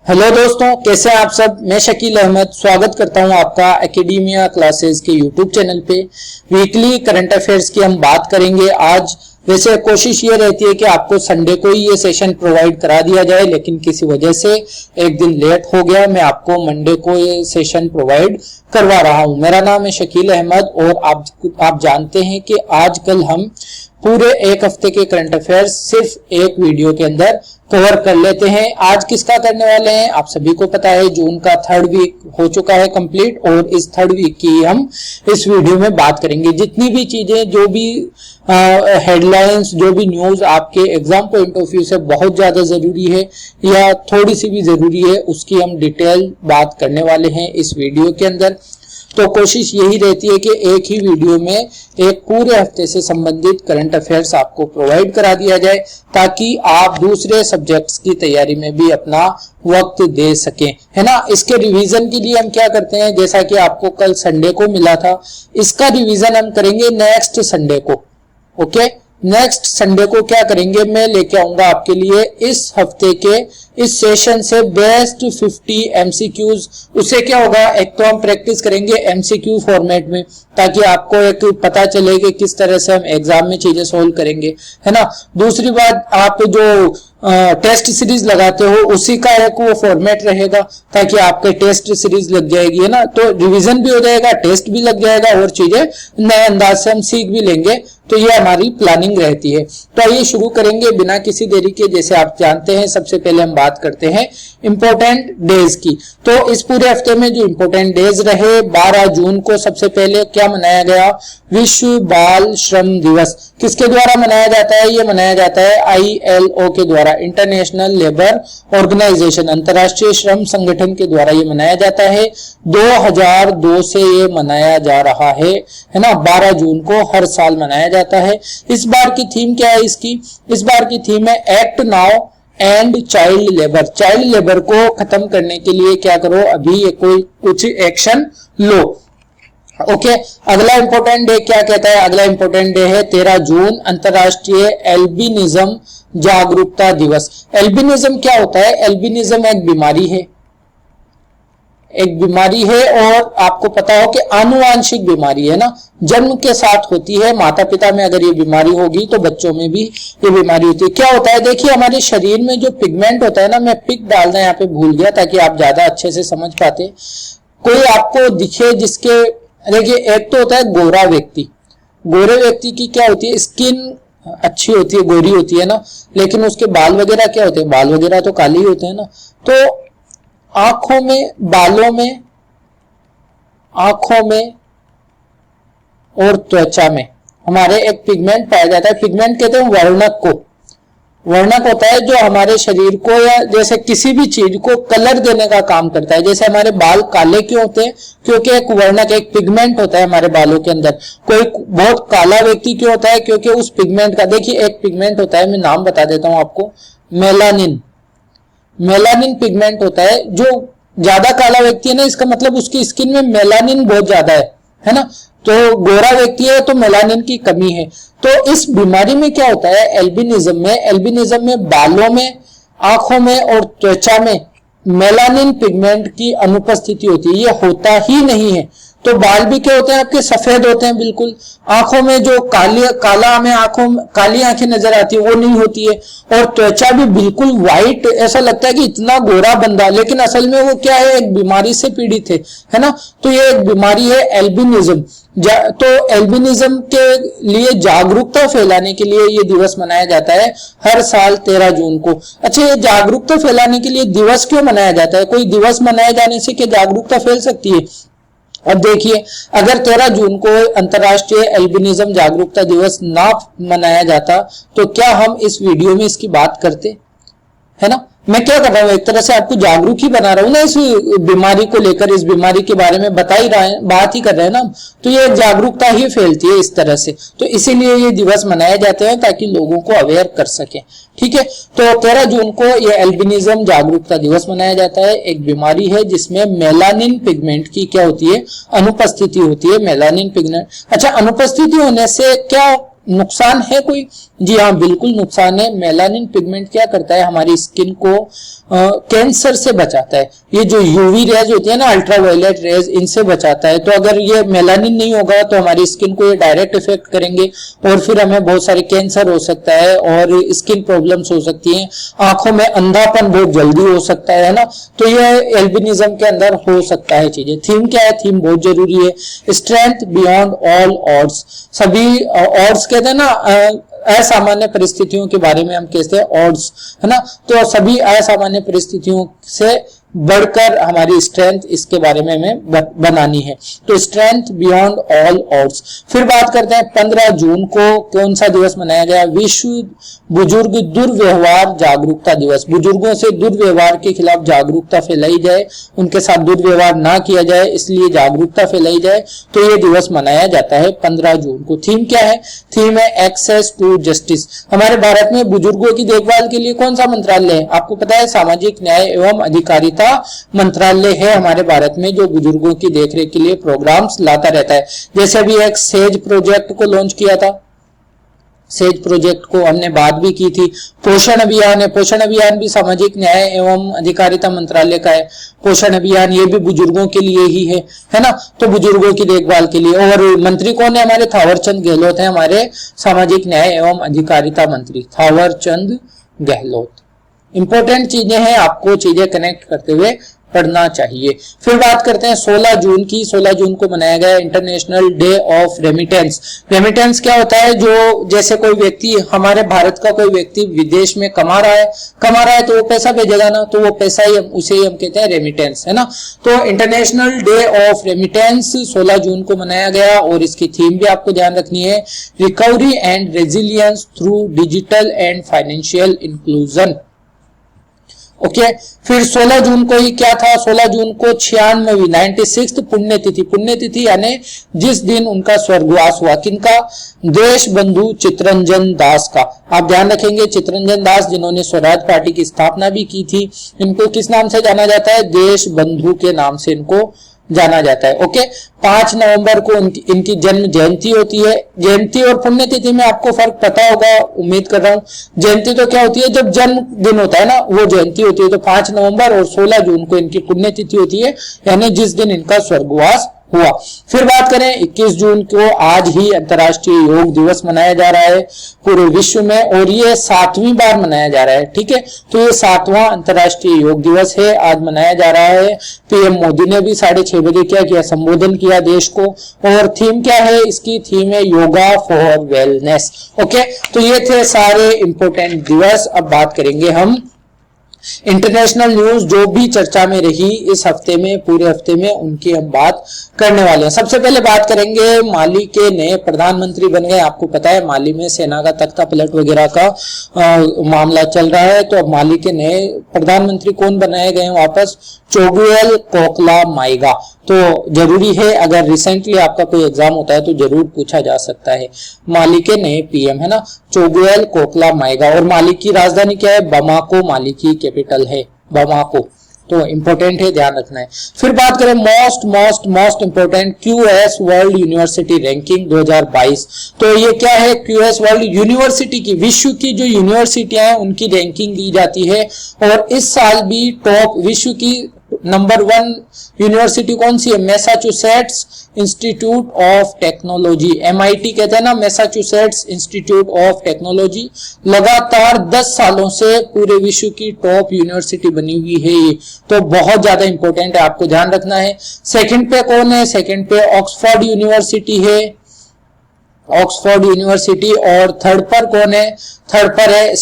Hello दोस्तों, कैसे हैं आप सब। मैं शकील अहमद स्वागत करता हूं आपका एकेडमिया क्लासेस के यूट्यूब चैनल पे। वीकली करंट अफेयर्स की हम बात करेंगे आज। वैसे कोशिश ये रहती है कि आपको संडे को ही ये सेशन प्रोवाइड करा दिया जाए, लेकिन किसी वजह से एक दिन लेट हो गया। मैं आपको मंडे को ये सेशन प्रोवाइड करवा रहा हूं। मेरा नाम है शकील अहमद और आप जानते हैं कि आजकल हम पूरे एक हफ्ते के करंट अफेयर्स सिर्फ एक वीडियो के अंदर कवर कर लेते हैं। आज किसका करने वाले हैं आप सभी को पता है। जून का 3rd वीक हो चुका है कंप्लीट और इस 3rd वीक की हम इस वीडियो में बात करेंगे। जितनी भी चीजें, जो भी हेडलाइंस, जो भी न्यूज आपके एग्जाम पॉइंट ऑफ व्यू से बहुत ज्यादा जरूरी है या थोड़ी सी भी जरूरी है, उसकी हम डिटेल बात करने वाले हैं इस वीडियो के अंदर। तो कोशिश यही रहती है कि एक ही वीडियो में एक पूरे हफ्ते से संबंधित करंट अफेयर्स आपको प्रोवाइड करा दिया जाए, ताकि आप दूसरे सब्जेक्ट्स की तैयारी में भी अपना वक्त दे सकें, है ना। इसके रिवीजन के लिए हम क्या करते हैं, जैसा कि आपको कल संडे को मिला था, इसका रिवीजन हम करेंगे नेक्स्ट संडे को। ओके, नेक्स्ट संडे को क्या करेंगे, मैं लेके आऊंगा आपके लिए इस हफ्ते के इस सेशन से बेस्ट 50 एमसीक्यूज। उससे क्या होगा, एक तो हम प्रैक्टिस करेंगे एमसीक्यू फॉर्मेट में, ताकि आपको एक पता चले कि किस तरह से हम एग्जाम में चीजें सोल्व करेंगे, है ना। दूसरी बात, आप जो टेस्ट सीरीज लगाते हो उसी का एक वो फॉर्मेट रहेगा, ताकि आपके टेस्ट सीरीज लग जाएगी, है ना। तो रिवीजन भी हो जाएगा, टेस्ट भी लग जाएगा और चीजें नए अंदाज से हम सीख भी लेंगे। तो ये हमारी प्लानिंग रहती है। तो आइए शुरू करेंगे बिना किसी देरी के। जैसे आप जानते हैं, सबसे पहले हम बात करते हैं इंपॉर्टेंट डेज की। तो इस पूरे हफ्ते में जो इंपॉर्टेंट डेज रहे, 12 जून को सबसे पहले क्या मनाया गया, विश्व बाल श्रम दिवस। किसके द्वारा मनाया जाता है, ये मनाया जाता है ILO के द्वारा, इंटरनेशनल लेबर ऑर्गेनाइजेशन, अंतरराष्ट्रीय श्रम संगठन के द्वारा ये मनाया जाता है। 2002 से ये मनाया जा रहा है ना। 12 जून को हर साल मनाया जाता है। इस बार की थीम क्या है इसकी, इस बार की थीम है act now and child labour. Child labour को खत्म करने के लिए क्या करो, अभी ये कोई कुछ एक्शन लो। ओके, अगला इंपॉर्टेंट डे क्या कहता है, अगला इंपॉर्टेंट डे है 13 जून, अंतरराष्ट्रीय एल्बिनिज्म जागरूकता दिवस। एल्बिनिज्म क्या होता है, एल्बिनिज्म एक बीमारी है, एक बीमारी है और आपको पता हो कि आनुवांशिक बीमारी है ना, जन्म के साथ होती है। माता पिता में अगर ये बीमारी होगी तो बच्चों में भी ये बीमारी होती है। क्या होता है, देखिए हमारे शरीर में जो पिगमेंट होता है ना, मैं पिग डालना यहाँ पे भूल गया ताकि आप ज्यादा अच्छे से समझ पाते। कोई आपको दिखे जिसके, देखिए एक तो होता है गोरा व्यक्ति। गोरे व्यक्ति की क्या होती है, स्किन अच्छी होती है, गोरी होती है ना, लेकिन उसके बाल वगैरह क्या होते हैं, बाल वगैरह तो काले ही होते हैं ना। तो आंखों में, बालों में, आंखों में और त्वचा में हमारे एक पिगमेंट पाया जाता है। पिगमेंट कहते हैं वर्णक को। वर्णक होता है जो हमारे शरीर को या जैसे किसी भी चीज को कलर देने का काम करता है। जैसे हमारे बाल काले क्यों होते हैं, क्योंकि एक वर्णक, एक पिगमेंट होता है हमारे बालों के अंदर। कोई बहुत काला व्यक्ति क्यों होता है, क्योंकि उस पिगमेंट का, देखिए एक पिगमेंट होता है, मैं नाम बता देता हूं आपको, मेलानिन। मेलानिन पिगमेंट होता है। जो ज्यादा काला व्यक्ति है ना, इसका मतलब उसकी स्किन में मेलानिन बहुत ज्यादा है ना। तो गोरा व्यक्ति है तो मेलानिन की कमी है। तो इस बीमारी में क्या होता है, एल्बिनिज्म में बालों में, आंखों में और त्वचा में मेलानिन पिगमेंट की अनुपस्थिति होती है। ये होता ही नहीं है। तो बाल भी क्या होते हैं आपके, सफेद होते हैं बिल्कुल। आंखों में जो काला हमें आंखों में काली आंखें नजर आती है वो नहीं होती है। और त्वचा भी बिल्कुल व्हाइट, ऐसा लगता है कि इतना गोरा बंदा, लेकिन असल में वो क्या है, एक बीमारी से पीड़ित है ना। तो ये एक बीमारी है एल्बिनिज्म। तो एल्बिनिज्म के लिए जागरूकता फैलाने के लिए ये दिवस मनाया जाता है हर साल 13 जून को। अच्छा, ये जागरूकता फैलाने के लिए दिवस क्यों मनाया जाता है, कोई दिवस मनाए जाने से क्या जागरूकता फैल सकती है। अब देखिए, अगर 13 जून को अंतरराष्ट्रीय एल्बिनिज्म जागरूकता दिवस ना मनाया जाता तो क्या हम इस वीडियो में इसकी बात करते, है ना। मैं क्या कर रहा हूं, एक तरह से आपको जागरूक ही बना रहा हूं ना इस बीमारी को लेकर, इस बीमारी के बारे में बता ही रहा है, बात ही कर रहे हैं ना। तो ये जागरूकता ही फैलती है इस तरह से। तो इसीलिए ये दिवस मनाए जाते हैं ताकि लोगों को अवेयर कर सके। ठीक है, तो 13 जून को ये एल्बिनिज्म जागरूकता दिवस मनाया जाता है। एक बीमारी है जिसमें मेलानिन पिगमेंट की क्या होती है, अनुपस्थिति होती है, मेलानिन पिगमेंट। अच्छा, अनुपस्थिति होने से क्या नुकसान है कोई? जी हाँ, बिल्कुल नुकसान है। मेलानिन पिगमेंट क्या करता है, हमारी स्किन को कैंसर से बचाता है। ये जो यूवी रेज होती है ना, अल्ट्रावायलेट रेज, इनसे बचाता है। तो अगर ये मेलानिन नहीं होगा तो हमारी स्किन को ये डायरेक्ट इफेक्ट करेंगे और फिर हमें बहुत सारे कैंसर हो सकता है और स्किन प्रॉब्लम्स हो सकती हैं, आंखों में अंधापन बहुत जल्दी हो सकता है ना। तो ये एल्बिनिज्म के अंदर हो सकता है चीजें। थीम क्या है? थीम बहुत जरूरी है। स्ट्रेंथ बियॉन्ड ऑल ऑड्स, सभी ऑड्स कहते हैं ना, असामान्य परिस्थितियों के बारे में हम कहते हैं ऑड्स, है ना। तो सभी असामान्य परिस्थितियों से बढ़कर हमारी स्ट्रेंथ, इसके बारे में हमें बनानी है। तो स्ट्रेंथ बियॉन्ड ऑल ऑड्स। फिर बात करते हैं 15 जून को कौन सा दिवस मनाया गया? विश्व बुजुर्ग दुर्व्यवहार जागरूकता दिवस। बुजुर्गों से दुर्व्यवहार के खिलाफ जागरूकता फैलाई जाए, उनके साथ दुर्व्यवहार ना किया जाए, इसलिए जागरूकता फैलाई जाए, तो ये दिवस मनाया जाता है 15 जून को। थीम क्या है? थीम है एक्सेस टू जस्टिस। हमारे भारत में बुजुर्गों की देखभाल के लिए कौन सा मंत्रालय है? आपको पता है, सामाजिक न्याय एवं अधिकारिता मंत्रालय है हमारे भारत में, जो बुजुर्गों की देखरेख के लिए प्रोग्राम्स लाता रहता है। जैसे अभी एक सेज प्रोजेक्ट को लॉन्च किया था, सेज प्रोजेक्ट को हमने बात भी की थी। पोषण अभियान है, पोषण अभियान भी सामाजिक न्याय एवं अधिकारिता मंत्रालय का है। पोषण अभियान ये भी बुजुर्गों के लिए ही है ना। तो बुजुर्गों की देखभाल के लिए। और मंत्री कौन है? हमारे थावरचंद गहलोत है, हमारे सामाजिक न्याय एवं अधिकारिता मंत्री थावरचंद गहलोत। इंपॉर्टेंट चीजें हैं, आपको चीजें कनेक्ट करते हुए पढ़ना चाहिए। फिर बात करते हैं 16 जून की। 16 जून को मनाया गया international day of remittance. Remittance क्या होता है? जो जैसे कोई व्यक्ति, हमारे भारत का कोई व्यक्ति विदेश में कमा रहा है तो वो पैसा भेजेगा ना, तो वो पैसा ही उसे ही हम कहते हैं रेमिटेंस, है ना। तो इंटरनेशनल डे ऑफ रेमिटेंस 16 जून को मनाया गया। और इसकी थीम भी आपको ध्यान रखनी है, recovery and resilience through digital and financial inclusion. Okay फिर 16 जून को ही क्या था? 16 जून को 96वीं पुण्यतिथि यानी जिस दिन उनका स्वर्गवास हुआ। किनका? देश बंधु चित्तरंजन दास का। आप ध्यान रखेंगे, चित्तरंजन दास जिन्होंने स्वराज पार्टी की स्थापना भी की थी, इनको किस नाम से जाना जाता है? देश बंधु के नाम से इनको जाना जाता है। ओके 5 नवंबर को इनकी जन्म जयंती होती है। जयंती और पुण्यतिथि में आपको फर्क पता होगा, उम्मीद कर रहा हूं। जयंती तो क्या होती है? जब जन्म दिन होता है ना, वो जयंती होती है। तो 5 नवंबर और 16 जून को इनकी पुण्यतिथि होती है, यानी जिस दिन इनका स्वर्गवास हुआ। फिर बात करें 21 जून को, आज ही अंतर्राष्ट्रीय योग दिवस मनाया जा रहा है पूरे विश्व में, और ये 7वीं बार मनाया जा रहा है। ठीक है, तो ये 7वां अंतर्राष्ट्रीय योग दिवस है, आज मनाया जा रहा है। पीएम मोदी ने भी 6:30 बजे क्या किया? संबोधन किया देश को। और थीम क्या है इसकी? थीम है योगा फॉर वेलनेस। ओके, तो ये थे सारे इंपोर्टेंट दिवस। अब बात करेंगे हम इंटरनेशनल न्यूज जो भी चर्चा में रही इस हफ्ते में, पूरे हफ्ते में, उनकी हम बात करने वाले हैं। सबसे पहले बात करेंगे, माली के नए प्रधानमंत्री बन गए। आपको पता है माली में सेना का तख्ता पलट वगैरह का मामला चल रहा है। तो अब माली के नए प्रधानमंत्री कौन बनाए गए वापस? चोगुएल कोकला माइगा। तो जरूरी है, अगर रिसेंटली आपका कोई एग्जाम होता है तो जरूर पूछा जा सकता है। माली के नए पीएम है ना, चोगुएल कोकला माइगा। और माली की राजधानी क्या है? बमाको माली की कैपिटल है, बमाको। तो इंपॉर्टेंट है, ध्यान रखना है। फिर बात करें most important QS world university ranking 2022। तो ये क्या है? क्यूएस वर्ल्ड यूनिवर्सिटी की, विश्व की जो यूनिवर्सिटियां हैं उनकी रैंकिंग दी जाती है। और इस साल भी टॉप विश्व की नंबर 1 यूनिवर्सिटी कौन सी है? Massachusetts institute of technology, MIT कहते हैं ना, मैसाचुसेट्स इंस्टीट्यूट ऑफ टेक्नोलॉजी। लगातार 10 सालों से पूरे विश्व की टॉप यूनिवर्सिटी बनी हुई है ये। तो बहुत ज्यादा इंपॉर्टेंट है, आपको ध्यान रखना है। सेकंड पे कौन है? सेकंड पे ऑक्सफोर्ड यूनिवर्सिटी है, ऑक्सफोर्ड यूनिवर्सिटी। और थर्ड पर कौन है? थर्ड पर है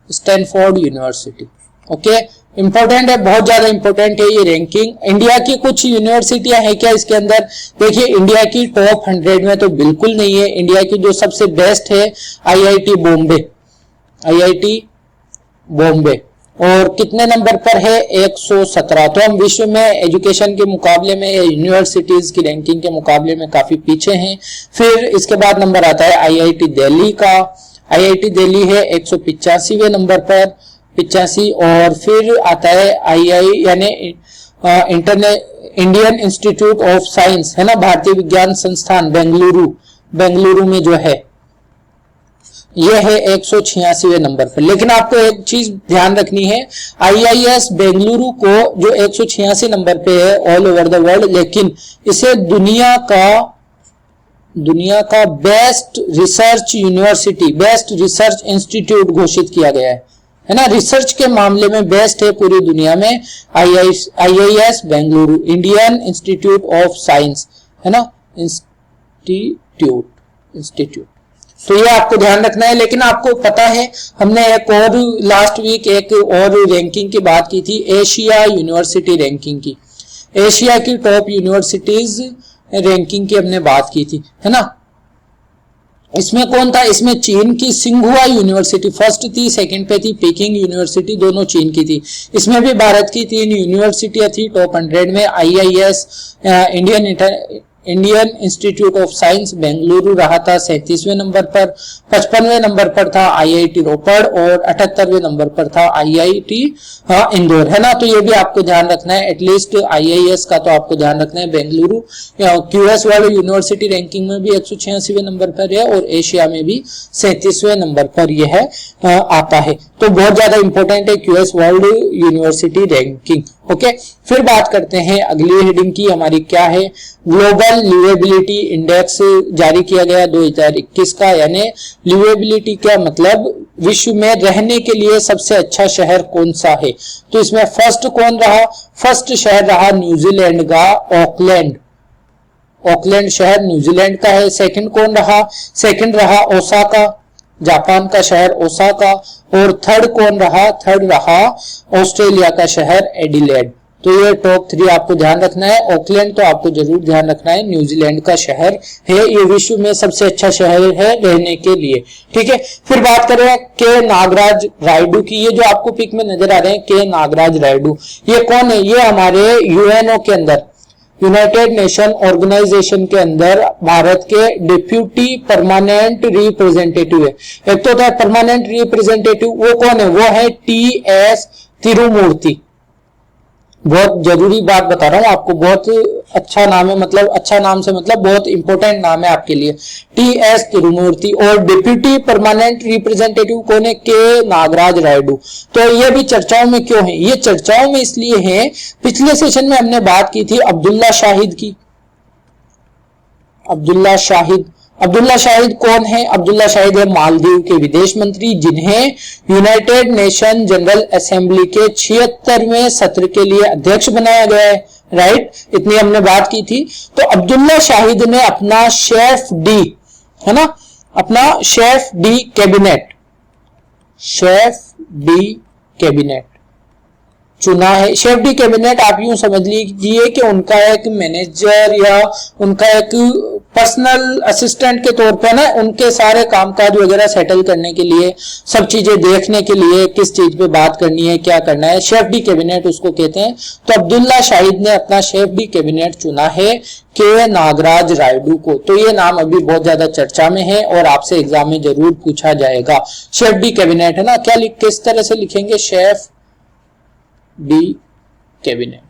स्टैनफोर्ड यूनिवर्सिटी। ओके, इंपॉर्टेंट है, बहुत ज्यादा इंपॉर्टेंट है ये रैंकिंग। इंडिया की कुछ यूनिवर्सिटियां हैं क्या इसके अंदर? देखिए, इंडिया की टॉप 100 में तो बिल्कुल नहीं है। इंडिया की जो सबसे बेस्ट है IIT बॉम्बे। और कितने नंबर पर है? 117। तो हम विश्व में एजुकेशन के मुकाबले में, यूनिवर्सिटीज की रैंकिंग के मुकाबले में काफी पीछे हैं। फिर इसके बाद नंबर आता है IIT दिल्ली का। IIT दिल्ली है 185वें नंबर पर, 85। और फिर आता है यानी इंडियन इंस्टीट्यूट ऑफ साइंस है ना, भारतीय विज्ञान संस्थान बेंगलुरु, बेंगलुरु में जो है ये है 186वें नंबर पर। लेकिन आपको एक चीज ध्यान रखनी है, IIS बेंगलुरु को जो 186 नंबर पे है ऑल ओवर द वर्ल्ड, लेकिन इसे दुनिया का best research university, best research institute घोषित किया गया है ना। रिसर्च के मामले में बेस्ट है पूरी दुनिया में IIS Bengaluru, Indian institute of science, है ना, इंस्टीट्यूट। तो ये आपको ध्यान रखना है। लेकिन आपको पता है हमने एक और लास्ट वीक एक और रैंकिंग की बात की थी, एशिया यूनिवर्सिटी रैंकिंग की, एशिया की टॉप यूनिवर्सिटीज रैंकिंग की हमने बात की थी, है ना। इसमें कौन था, इसमें चीन की सिंघुआ यूनिवर्सिटी फर्स्ट थी, सेकंड पे थी पेकिंग यूनिवर्सिटी, दोनों चीन की थी। इसमें भी भारत की 3 यूनिवर्सिटियां थी टॉप 100 में, IIS Indian institute of science Bengaluru रहा था 37वें नंबर पर, 55वें नंबर पर था IIT रोपड़ और 78वें नंबर पर था IIT इंदौर, है ना। तो ये भी आपको ध्यान रखना है, एटलीस्ट IIS का तो आपको ध्यान रखना है। Bengaluru QS world university ranking में भी 186वें नंबर पर है और एशिया में भी 37वें नंबर पर यह आता है। तो बहुत ज्यादा इंपॉर्टेंट है QS world university ranking. Okay, फिर बात करते हैं अगली हेडिंग की, हमारी क्या है, ग्लोबल लिवेबिलिटी इंडेक्स जारी किया गया 2021 का। यानी लिवेबिलिटी क्या मतलब, विश्व में रहने के लिए सबसे अच्छा शहर कौन सा है। तो इसमें फर्स्ट कौन रहा, फर्स्ट शहर रहा न्यूजीलैंड का ऑकलैंड, ऑकलैंड शहर न्यूजीलैंड का है। सेकंड कौन रहा, सेकंड रहा ओसाका, जापान का शहर ओसाका। और थर्ड कौन रहा, थर्ड रहा ऑस्ट्रेलिया का शहर एडिलेड। तो ये टॉप 3 आपको ध्यान रखना है। ऑकलैंड तो आपको जरूर ध्यान रखना है, न्यूजीलैंड का शहर है, ये विश्व में सबसे अच्छा शहर है रहने के लिए, ठीक है। फिर बात करें के नागराज रायडू की, ये जो आपको पिक में नजर आ रहे हैं के नागराज रायडू, ये कौन है, ये हमारे यूएनओ के अंदर, यूनाइटेड नेशन ऑर्गेनाइजेशन के अंदर भारत के डिप्यूटी परमानेंट रिप्रेजेंटेटिव है। एक तो था परमानेंट रिप्रेजेंटेटिव, वो कौन है, वो है TS तिरुमूर्ति। बहुत जरूरी बात बता रहा हूं आपको, बहुत अच्छा नाम है, मतलब अच्छा नाम से मतलब बहुत इंपॉर्टेंट नाम है आपके लिए, TS तिरुमूर्ति। और डिप्यूटी परमानेंट रिप्रेजेंटेटिव कौन है, के नागराज रायडू। तो ये भी चर्चाओं में क्यों है, ये चर्चाओं में इसलिए है, पिछले सेशन में हमने बात की थी अब्दुल्ला शाहिद की। अब्दुल्ला शाहिद कौन है, अब्दुल्ला शाहिद है मालदीव के विदेश मंत्री, जिन्हें यूनाइटेड नेशन जनरल असेंबली के 76वें सत्र के लिए अध्यक्ष बनाया गया है, राइट, इतनी हमने बात की थी। तो अब्दुल्ला शाहिद ने अपना शेफ डी, है ना, अपना शेफ डी कैबिनेट चुना है। शेफ डी कैबिनेट आप यूं समझ लीजिए कि उनका एक मैनेजर या उनका एक पर्सनल असिस्टेंट के तौर पे ना, उनके सारे कामकाज वगैरह सेटल करने के लिए, सब चीजें देखने के लिए, किस चीज पे बात करनी है, क्या करना है, शेफ डी कैबिनेट उसको कहते हैं। तो अब्दुल्ला शाहिद ने अपना शेफ डी कैबिनेट चुना है के नागराज रायडू को। तो ये नाम अभी बहुत ज्यादा चर्चा में है और आपसे एग्जाम में जरूर पूछा जाएगा। शेफ डी कैबिनेट, है ना, क्या किस तरह से लिखेंगे, शेफ डी कैबिनेट।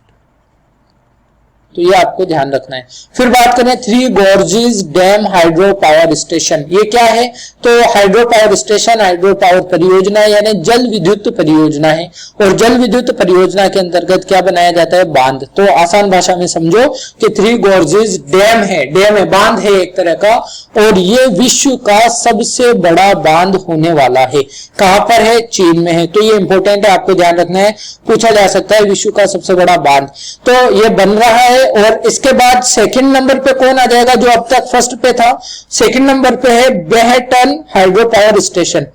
तो ये आपको ध्यान रखना है। फिर बात करें three gorges dam hydro power station, ये क्या है, तो hydro power station hydro power परियोजना यानी जल विद्युत परियोजना है। और जल विद्युत परियोजना के अंतर्गत क्या बनाया जाता है, बांध। तो आसान भाषा में समझो कि थ्री गॉर्जेस डैम है, बांध है एक तरह का, और ये विश्व का सबसे बड़ा बांध होने वाला है। कहां पर है, चीन में है। तो ये इंपॉर्टेंट है, आपको ध्यान रखना है, पूछा जा सकता है विश्व का सबसे बड़ा बांध। तो ये बन रहा है। और इसके बाद सेकंड नंबर पे कौन आ जाएगा, जो अब तक फर्स्ट पे था, सेकंड नंबर पे है Baihetan hydro power station,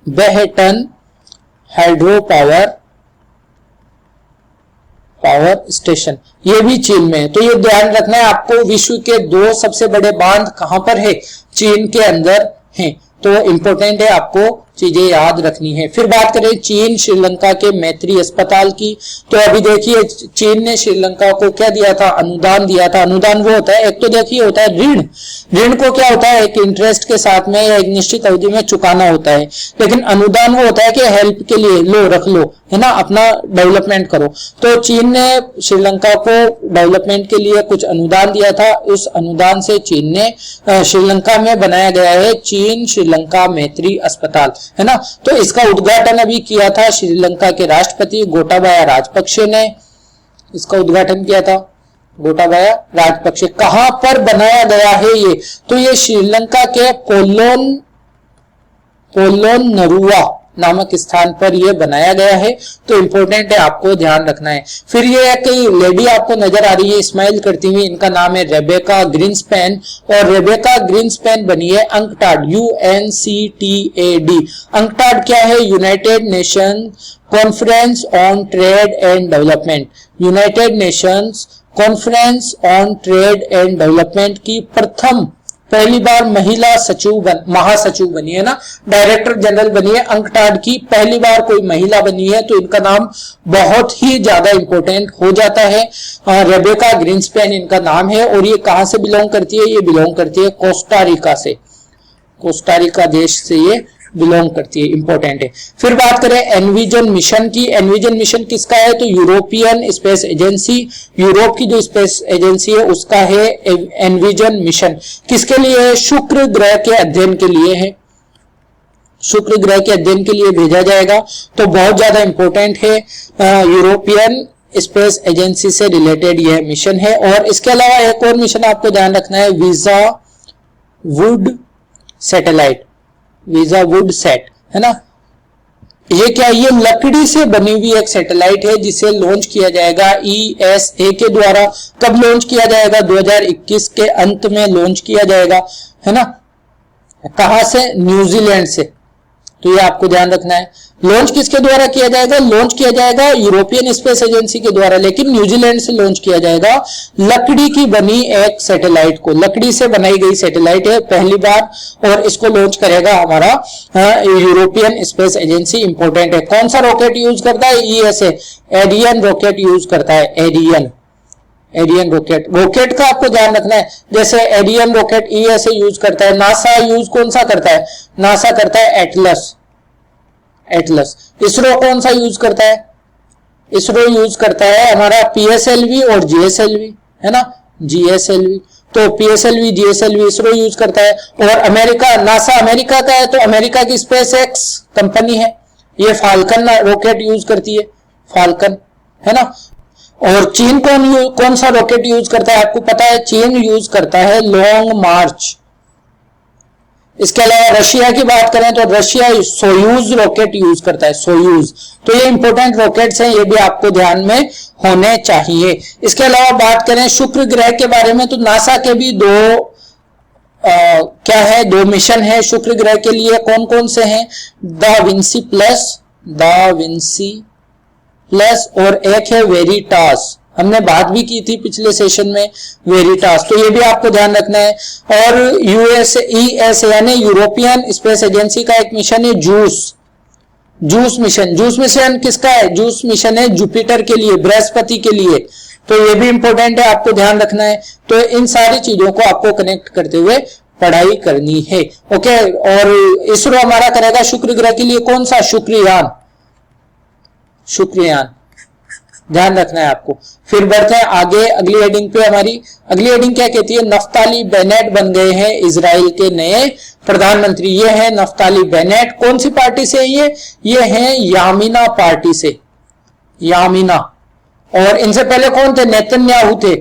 Baihetan hydro power station, ये भी चीन में है। तो ये ध्यान रखना है आपको, विश्व के 2 सबसे बड़े बांध कहां पर है, चीन के अंदर हैं। तो इंपॉर्टेंट है आपको चीजें याद रखनी है। फिर बात करें चीन श्रीलंका के मैत्री अस्पताल की, तो अभी देखिए चीन ने श्रीलंका को क्या दिया था, अनुदान दिया था। अनुदान वो होता है, एक तो देखिए होता है ऋण, ऋण को क्या होता है, एक इंटरेस्ट के साथ में या एक निश्चित अवधि में चुकाना होता है, लेकिन अनुदान वो होता है कि हेल्प के लिए लो, रख लो, है ना, अपना डेवलपमेंट करो। तो चीन ने श्रीलंका को डेवलपमेंट के लिए कुछ अनुदान दिया था, उस अनुदान से चीन ने श्रीलंका में बनाया गया है चीन श्रीलंका मैत्री अस्पताल, है ना। तो इसका उद्घाटन अभी किया था श्रीलंका के राष्ट्रपति गोटाबाया राजपक्षे ने, इसका उद्घाटन किया था गोटाबाया राजपक्षे। कहां पर बनाया गया है ये, तो ये श्रीलंका के पोलोन नरुवा नामक स्थान पर यह बनाया गया है। तो इंपॉर्टेंट है, आपको ध्यान रखना है। फिर ये एक लेडी आपको नजर आ रही है स्माइल करती हुई, इनका नाम है रेबेका ग्रीन्सपैन, और रेबेका ग्रीन्सपैन बनी है अंकटाड, UNCTAD। अंकटाड क्या है, United nation conference on trade and development, United Nations conference on trade and development की पहली बार महिला महासचिव बनी है ना, डायरेक्टर जनरल बनी है। अंकटाड की पहली बार कोई महिला बनी है, तो इनका नाम बहुत ही ज्यादा इंपॉर्टेंट हो जाता है। रेबेका ग्रीन्सपैन इनका नाम है, और ये कहां से बिलोंग करती है, ये बिलोंग करती है कोस्टारिका से, कोस्टारिका देश से ये बिलोंग करती है, इंपॉर्टेंट है। फिर बात करें एनविजन मिशन की, एनविजन मिशन किसका है, तो यूरोपियन स्पेस एजेंसी, यूरोप की जो स्पेस एजेंसी है उसका है एनविजन मिशन। किसके लिए है, शुक्र ग्रह के अध्ययन के लिए है, शुक्र ग्रह के अध्ययन के लिए भेजा जाएगा। तो बहुत ज्यादा इंपॉर्टेंट है, यूरोपियन स्पेस एजेंसी से रिलेटेड यह मिशन है। और इसके अलावा एक और मिशन आपको ध्यान रखना है, visa would satellite, visa would set, है ना। ये क्या, ये लकड़ी से बनी हुई एक सैटेलाइट है जिसे लॉन्च किया जाएगा ESA के द्वारा। कब लॉन्च किया जाएगा, 2021 के अंत में लॉन्च किया जाएगा, है ना। कहां से, न्यूजीलैंड से। तो ये आपको ध्यान रखना है। लॉन्च किसके द्वारा किया जाएगा, लॉन्च किया जाएगा यूरोपियन स्पेस एजेंसी के द्वारा, लेकिन न्यूजीलैंड से लॉन्च किया जाएगा लकड़ी की बनी एक सैटेलाइट को, लकड़ी से बनाई गई सैटेलाइट है पहली बार, और इसको लॉन्च करेगा हमारा यूरोपियन स्पेस एजेंसी। इंपॉर्टेंट है। कौन सा रॉकेट यूज करता है, ESA, एरियन रॉकेट यूज करता है, एरियन रॉकेट। रॉकेट का आपको ध्यान रखना है, जैसे एरियन रॉकेट ESA यूज करता है, नासा यूज कौन सा करता है, नासा करता है एटलस। इसरो कौन सा यूज करता है, इसरो यूज करता है हमारा PSLV और GSLV, है ना, GSLV। तो PSLV GSLV इसरो यूज करता है। और अमेरिका, नासा अमेरिका का है, तो अमेरिका की SpaceX कंपनी है, ये फाल्कन रॉकेट यूज करती है, फाल्कन, है ना। और चीन कौन सा रॉकेट यूज करता है, आपको पता है, चीन यूज करता है लॉन्ग मार्च। इसके अलावा रशिया की बात करें तो रशिया सोयूज रॉकेट यूज करता है, सोयूज। तो ये इंपॉर्टेंट रॉकेट्स हैं, ये भी आपको ध्यान में होने चाहिए। इसके अलावा बात करें शुक्र ग्रह के बारे में, तो नासा के भी दो मिशन है शुक्र ग्रह के लिए। कौन कौन से हैं, दा विंसी प्लस और एक है वेरिटास, हमने बात भी की थी पिछले सेशन में, वेरिटास। तो ये भी आपको ध्यान रखना है। और ESA यानी यूरोपियन स्पेस एजेंसी का एक मिशन है जूस मिशन किसका है, जूस मिशन है जुपिटर के लिए, बृहस्पति के लिए। तो ये भी इंपॉर्टेंट है, आपको ध्यान रखना है। तो इन सारी चीजों को आपको कनेक्ट करते हुए पढ़ाई करनी है, ओके। और इसरो हमारा करेगा शुक्र ग्रह के लिए कौन सा, शुक्रयान, ध्यान रखना है आपको। फिर बढ़ते हैं आगे अगली हेडिंग पे। हमारी अगली हेडिंग क्या कहती है, नफ्ताली बेनेट बन गए हैं इजराइल के नए प्रधानमंत्री। ये है नफ्ताली बेनेट। कौन सी पार्टी से ये है यामिना पार्टी से, यामिना। और इनसे पहले कौन थे, नेतन्याहू थे,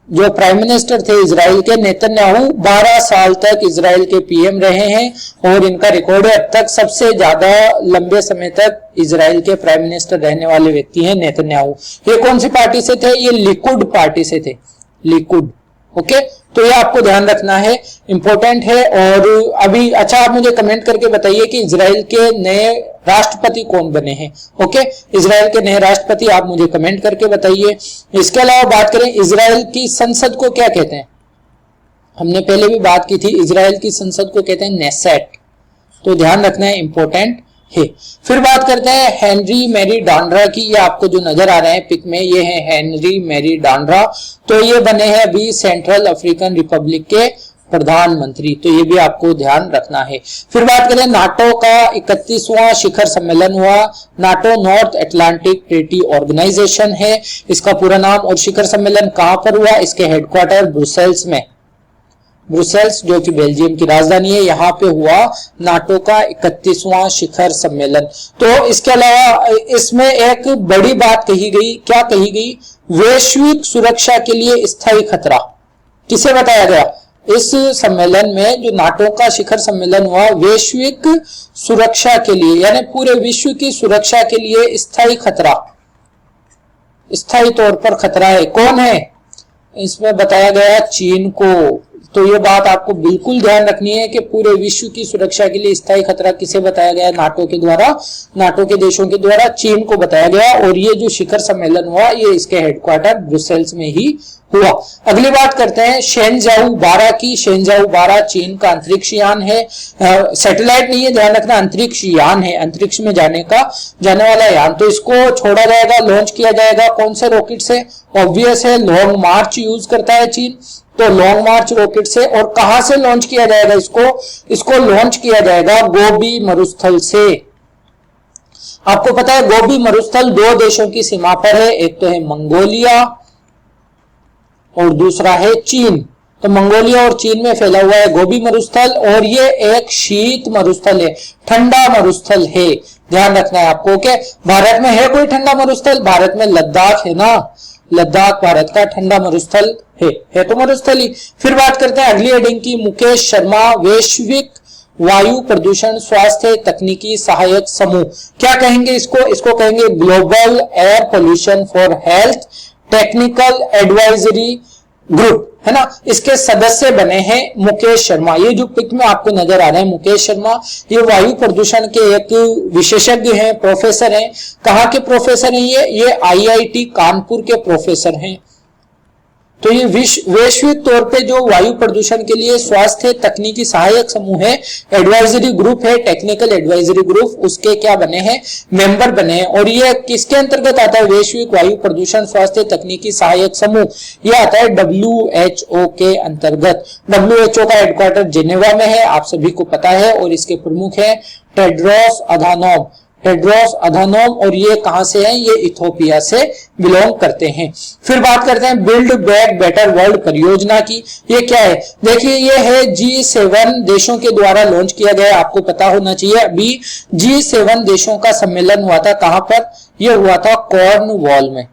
जो प्राइम मिनिस्टर थे इजराइल के। नेतन्याहू 12 साल तक इजराइल के PM रहे हैं और इनका रिकॉर्ड है अब तक सबसे ज्यादा लंबे समय तक इजराइल के प्राइम मिनिस्टर रहने वाले व्यक्ति हैं नेतन्याहू। ये कौन सी पार्टी से थे, ये लिकुड पार्टी से थे, लिकुड, ओके। तो ये आपको ध्यान रखना है, इंपॉर्टेंट है। और अभी अच्छा आप मुझे कमेंट करके बताइए कि इजराइल के नए राष्ट्रपति कौन बने हैं, ओके। इजराइल के नए राष्ट्रपति आप मुझे कमेंट करके बताइए। इसके अलावा बात करें इजराइल की संसद को क्या कहते हैं, हमने पहले भी बात की थी, इजराइल की संसद को कहते हैं नेसेट, तो ध्यान रखना है, इंपॉर्टेंट है। फिर बात करते हैं हेनरी मैरी डांड्रा की। ये आपको जो नजर आ रहे हैं पिक में, ये है हेनरी मैरी डांड्रा। तो ये बने हैं अभी सेंट्रल अफ्रीकन रिपब्लिक के प्रधानमंत्री, तो ये भी आपको ध्यान रखना है। फिर बात करें नाटो का 31वां शिखर सम्मेलन हुआ। NATO North Atlantic Treaty Organisation है इसका पूरा नाम। और शिखर सम्मेलन कहां पर हुआ? इसके हेडक्वार्टर ब्रुसेल्स में, ब्रुसेल्स जो कि बेल्जियम की राजधानी है, यहाँ पे हुआ नाटो का 31वां शिखर सम्मेलन। तो इसके अलावा इसमें एक बड़ी बात कही गई, क्या कही गई? वैश्विक सुरक्षा के लिए स्थायी खतरा। किसे बताया गया? इस सम्मेलन में जो नाटो का शिखर सम्मेलन हुआ, वैश्विक सुरक्षा के लिए यानी पूरे विश्व की सुरक्षा के लिए स्थायी खतरा, स्थायी तौर पर खतरा है। कौन है? इसमें बताया गया चीन को। तो ये बात आपको बिल्कुल ध्यान रखनी है कि पूरे विश्व की सुरक्षा के लिए स्थायी खतरा किसे बताया गया? नाटो के द्वारा, नाटो के देशों के द्वारा चीन को बताया गया। और ये जो शिखर सम्मेलन हुआ ये इसके हेडक्वार्टर ब्रुसेल्स में ही हुआ। अगली बात करते हैं शेनजाऊ 12 की। शेनजाऊ 12 चीन का अंतरिक्ष यान है, सैटेलाइट नहीं है, ध्यान रखना, अंतरिक्ष यान है, अंतरिक्ष में जाने वाला यान। तो इसको छोड़ा जाएगा, लॉन्च किया जाएगा। कौन से रॉकेट से? ऑब्वियस है, लॉन्ग मार्च यूज करता है चीन, तो लॉन्ग मार्च रॉकेट से। और कहां से लॉन्च किया जाएगा इसको लॉन्च किया जाएगा गोबी मरुस्थल से। आपको पता है गोबी मरुस्थल दो देशों की सीमा पर है, एक तो है मंगोलिया और दूसरा है चीन। तो मंगोलिया और चीन में फैला हुआ है गोबी मरुस्थल, और ये एक शीत मरुस्थल है, ठंडा मरुस्थल है। ध्यान रखना है आपको कि भारत में है कोई ठंडा मरुस्थल? भारत में लद्दाख है ना, लद्दाख भारत का ठंडा मरुस्थल है तो मरुस्थल ही। फिर बात करते हैं अगली हेडिंग की, मुकेश शर्मा वैश्विक वायु प्रदूषण स्वास्थ्य तकनीकी सहायक समूह। क्या कहेंगे इसको कहेंगे global air pollution for health technical advisory group, है ना। इसके सदस्य बने हैं मुकेश शर्मा। ये जो पिक में आपको नजर आ रहे हैं मुकेश शर्मा, ये वायु प्रदूषण के एक विशेषज्ञ हैं, प्रोफेसर हैं। कहाँ के प्रोफेसर हैं? ये आईआईटी कानपुर के प्रोफेसर हैं। तो ये वैश्विक तौर पे जो वायु प्रदूषण के लिए स्वास्थ्य तकनीकी सहायक समूह है, एडवाइजरी ग्रुप है, टेक्निकल एडवाइजरी ग्रुप, उसके क्या बने हैं? मेंबर बने हैं। और ये किसके अंतर्गत आता है? वैश्विक वायु प्रदूषण स्वास्थ्य तकनीकी सहायक समूह, ये आता है WHO के अंतर्गत। WHO का हेडक्वार्टर जिनेवा में है, आप सभी को पता है, और इसके प्रमुख है टेड्रोस अधानोम, और ये कहां से हैं? ये इथोपिया से बिलोंग करते हैं। फिर बात करते हैं बिल्ड बैक बेटर वर्ल्ड परियोजना की। ये क्या है? देखिए, ये है G7 देशों के द्वारा लॉन्च किया गया, आपको पता होना चाहिए। अभी G7 देशों का सम्मेलन हुआ था, कहां पर? ये हुआ था कॉर्नवॉल में।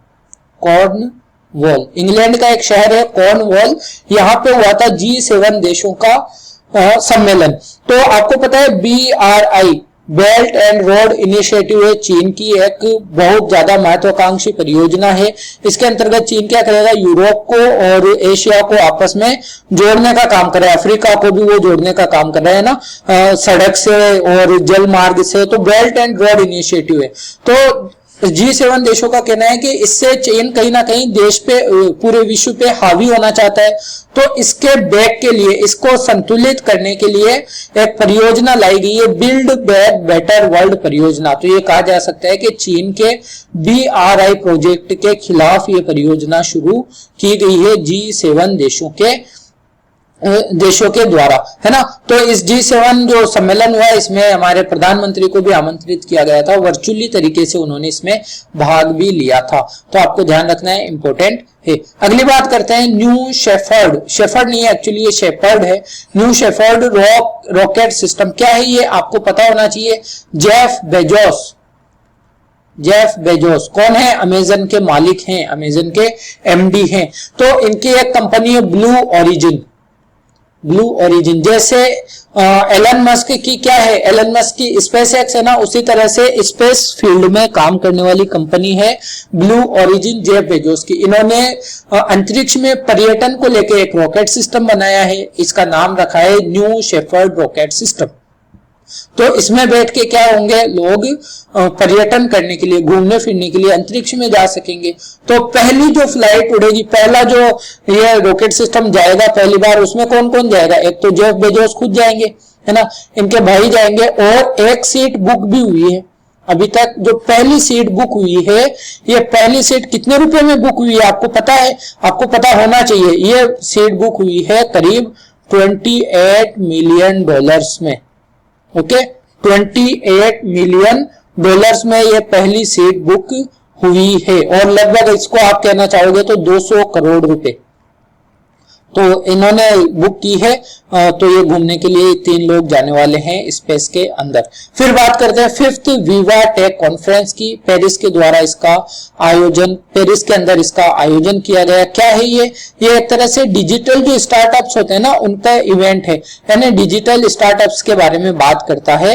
कॉर्नवॉल इंग्लैंड का एक शहर है, कॉर्नवॉल, यहां पे हुआ था G7 देशों का सम्मेलन। तो आपको पता है BRI belt and road initiative है, चीन की एक बहुत ज्यादा महत्वाकांक्षी परियोजना है। इसके अंतर्गत चीन क्या करेगा? यूरोप को और एशिया को आपस में जोड़ने का काम कर रहा है, अफ्रीका को भी वो जोड़ने का काम कर रहा है ना, सड़क से और जल मार्ग से। तो बेल्ट एंड रोड इनिशिएटिव है। तो G7 देशों का कहना है कि इससे चीन कहीं ना कहीं देश पे, पूरे विश्व पे हावी होना चाहता है। तो इसके बैक के लिए, इसको संतुलित करने के लिए एक परियोजना लाई गई है, बिल्ड बैक बेटर वर्ल्ड परियोजना। तो ये कहा जा सकता है कि चीन के BRI प्रोजेक्ट के खिलाफ ये परियोजना शुरू की गई है G7 देशों के द्वारा, है ना। तो इस G7 जो सम्मेलन हुआ, इसमें हमारे प्रधानमंत्री को भी आमंत्रित किया गया था, वर्चुअली तरीके से उन्होंने इसमें भाग भी लिया था। तो आपको ध्यान रखना है, इंपॉर्टेंट है। अगली बात करते हैं न्यू शेफर्ड नहीं है, एक्चुअली ये शेपर्ड है। न्यू शेफर्ड रॉकेट सिस्टम क्या है? ये आपको पता होना चाहिए। जेफ बेजोस कौन है? अमेजन के मालिक हैं, अमेजन के MD हैं। तो इनकी एक कंपनी है ब्लू ओरिजिन। जैसे एलन मस्क की क्या है? एलन मस्क की स्पेसएक्स है ना, उसी तरह से स्पेस फील्ड में काम करने वाली कंपनी है ब्लू ओरिजिन, जेफ बेजोस की। इन्होंने अंतरिक्ष में पर्यटन को लेकर एक रॉकेट सिस्टम बनाया है, इसका नाम रखा है न्यू शेफर्ड रॉकेट सिस्टम। तो इसमें बैठ के क्या होंगे, लोग पर्यटन करने के लिए, घूमने फिरने के लिए अंतरिक्ष में जा सकेंगे। तो पहली जो फ्लाइट उड़ेगी, पहला जो ये रॉकेट सिस्टम जाएगा पहली बार, उसमें कौन कौन जाएगा, एक तो जेफ बेजोस खुद जाएंगे, है ना, इनके भाई जाएंगे, और एक सीट बुक भी हुई है। अभी तक जो पहली सीट बुक हुई है, ये पहली सीट कितने रुपए में बुक हुई है आपको पता है, आपको पता होना चाहिए। ये सीट बुक हुई है करीब $28 मिलियन में। ओके, $28 मिलियन में ये पहली सीट बुक हुई है, और लगभग इसको आप कहना चाहोगे तो 200 करोड़ रुपए तो इन्होंने बुक की है। तो ये घूमने के लिए 3 लोग जाने वाले हैं स्पेस के अंदर। फिर बात करते हैं 5th विवा टेक कॉन्फ्रेंस की। पेरिस के द्वारा इसका आयोजन, पेरिस के अंदर इसका आयोजन किया गया। क्या है ये एक तरह से डिजिटल जो स्टार्टअप्स होते हैं ना, उनका इवेंट है, यानी डिजिटल स्टार्टअप्स के बारे में बात करता है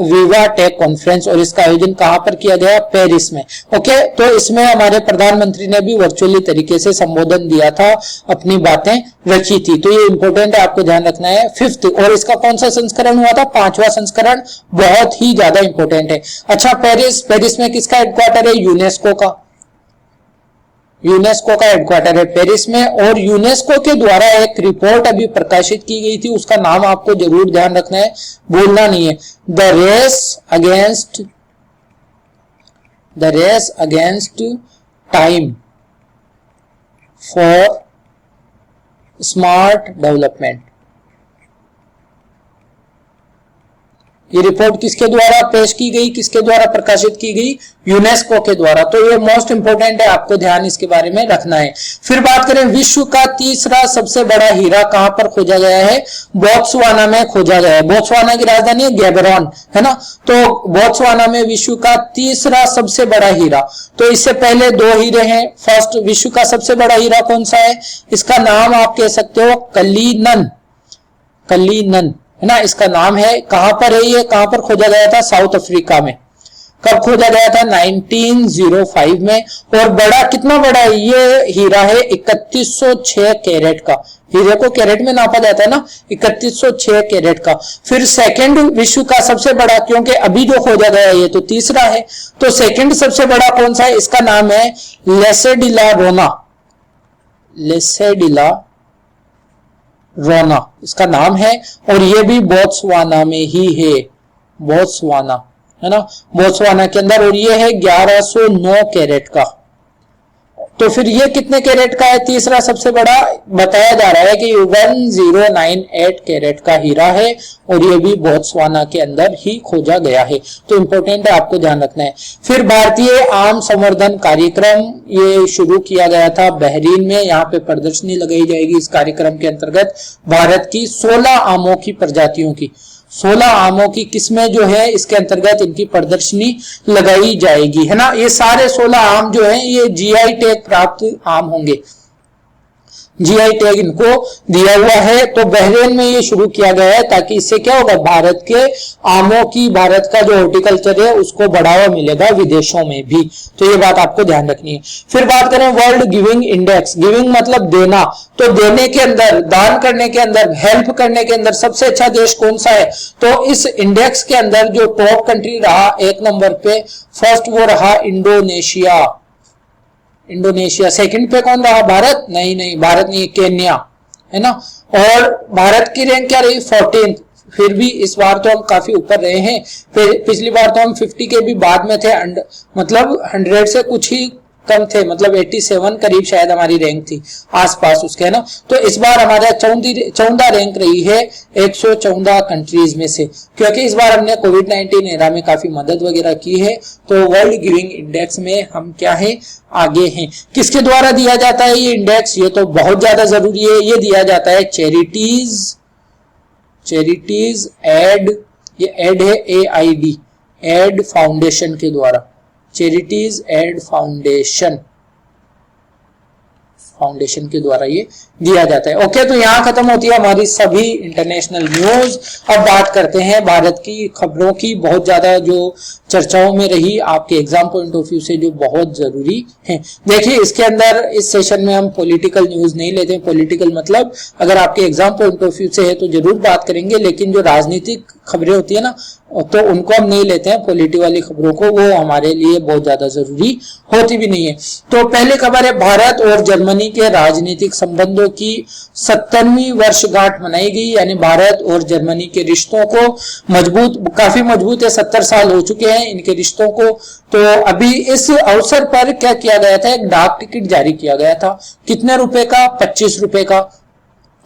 विवा टेक कॉन्फ्रेंस। और इसका आयोजन कहां पर किया गया, पेरिस में। ओके, तो इसमें हमारे प्रधानमंत्री ने भी वर्चुअली तरीके से संबोधन दिया था, अपनी बातें रखी थी। तो ये इंपॉर्टेंट है, आपको ध्यान रखना है। 5th, और इसका कौन सा संस्करण हुआ था, 5वां संस्करण, बहुत ही ज्यादा इंपॉर्टेंट है। अच्छा, पेरिस में किसका हेडक्वार्टर है, यूनेस्को का। यूनेस्को का हेडक्वार्टर है पेरिस में। और यूनेस्को के द्वारा एक रिपोर्ट अभी प्रकाशित की गई थी, उसका नाम आपको जरूर ध्यान रखना है, भूलना नहीं है। The race against time for smart development. ये रिपोर्ट किसके द्वारा पेश की गई, किसके द्वारा प्रकाशित की गई, यूनेस्को के द्वारा। तो ये मोस्ट इंपोर्टेंट है, आपको ध्यान इसके बारे में रखना है। फिर बात करें, विश्व का तीसरा सबसे बड़ा हीरा कहां पर खोजा गया है, बोत्सवाना में खोजा गया है। बोत्सवाना की राजधानी है गैबरोन, है ना। तो बोत्सवाना में विश्व का तीसरा सबसे बड़ा हीरा। तो इससे पहले 2 हीरे हैं। फर्स्ट, विश्व का सबसे बड़ा हीरा कौन सा है, इसका नाम आप कह सकते हो कलीनन, है ना, इसका नाम है। कहां पर है ये, कहां पर खोजा गया था, साउथ अफ्रीका में। कब खोजा गया था, 1905 में। और बड़ा, कितना बड़ा है ये हीरा है, 3106 कैरेट का। हीरे को कैरेट में नापा जाता है ना, 3106 कैरेट का। फिर सेकंड विश्व का सबसे बड़ा, क्योंकि अभी जो खोजा गया है ये तो तीसरा है, तो सेकंड सबसे बड़ा कौन सा है, इसका नाम है लेसेडिला रोना, इसका नाम है। और ये भी बोत्सवाना में ही है, बोत्सवाना, है ना, बोत्सवाना के अंदर। और ये है 1109 कैरेट का। तो फिर ये कितने कैरेट का है, तीसरा सबसे बड़ा, बताया जा रहा है कि 1098 कैरेट का हीरा है। और ये भी बोत्सवाना के अंदर ही खोजा गया है। तो इंपॉर्टेंट है, आपको ध्यान रखना है। फिर भारतीय आम संवर्धन कार्यक्रम, ये शुरू किया गया था बहरीन में। यहाँ पे प्रदर्शनी लगाई जाएगी इस कार्यक्रम के अंतर्गत। भारत की 16 आमों की प्रजातियों की, 16 आमों की किस्में जो है इसके अंतर्गत इनकी प्रदर्शनी लगाई जाएगी, है ना। ये सारे 16 आम जो है ये जीआई टैग प्राप्त आम होंगे, जीआई टैग इनको दिया हुआ है। तो बहरीन में ये शुरू किया गया है, ताकि इससे क्या होगा, भारत के आमों की, भारत का जो हॉर्टिकल्चर है उसको बढ़ावा मिलेगा विदेशों में भी। तो ये बात आपको ध्यान रखनी है। फिर बात करें वर्ल्ड गिविंग इंडेक्स। गिविंग मतलब देना, तो देने के अंदर, दान करने के अंदर, हेल्प करने के अंदर सबसे अच्छा देश कौन सा है, तो इस इंडेक्स के अंदर जो टॉप कंट्री रहा 1 नंबर पे, फर्स्ट वो रहा इंडोनेशिया। सेकंड पे कौन रहा, भारत नहीं, भारत नहीं, केन्या, है ना। और भारत की रैंक क्या रही, 14th। फिर भी इस बार तो हम काफी ऊपर रहे हैं। फिर पिछली बार तो हम 50 के भी बाद में थे, मतलब 100 से कुछ ही कम थे, मतलब 87 करीब शायद हमारी रैंक थी, आसपास उसके, है ना। तो इस बार हमारा 14 रैंक रही है 114 कंट्रीज में से, क्योंकि इस बार हमने कोविड-19 एरा में काफी मदद वगैरह की है। तो वर्ल्ड गिविंग इंडेक्स में हम क्या है, आगे हैं। किसके द्वारा दिया जाता है ये इंडेक्स, ये तो बहुत ज्यादा जरूरी है। ये दिया जाता है चैरिटीज एड, ये एड है AID, एड फाउंडेशन के द्वारा, चैरिटीज एड फाउंडेशन के द्वारा ये दिया जाता है। ओके, तो यहाँ खत्म होती है हमारी सभी इंटरनेशनल न्यूज। अब बात करते हैं भारत की खबरों की, बहुत ज्यादा जो चर्चाओं में रही आपके एग्जाम पॉइंट ऑफ व्यू से, जो बहुत जरूरी है। देखिए, इसके अंदर इस सेशन में हम पॉलिटिकल न्यूज नहीं लेते हैं। पॉलिटिकल मतलब अगर आपके एग्जाम पॉइंट ऑफ व्यू से है तो जरूर बात करेंगे, लेकिन जो राजनीतिक खबरें होती है ना, तो उनको हम नहीं लेते हैं, पॉलिटी वाली खबरों को, वो हमारे लिए बहुत ज्यादा जरूरी होती भी नहीं है। तो पहली खबर है, भारत और जर्मनी के राजनीतिक संबंधों की 70वीं वर्षगांठ मनाई गई, यानी भारत और जर्मनी के रिश्तों को काफी मजबूत है, 70 साल हो चुके हैं इनके रिश्तों को। तो अभी इस अवसर पर क्या किया गया था, एक डाक टिकट जारी किया गया था, कितने रुपए का, 25 रुपए का।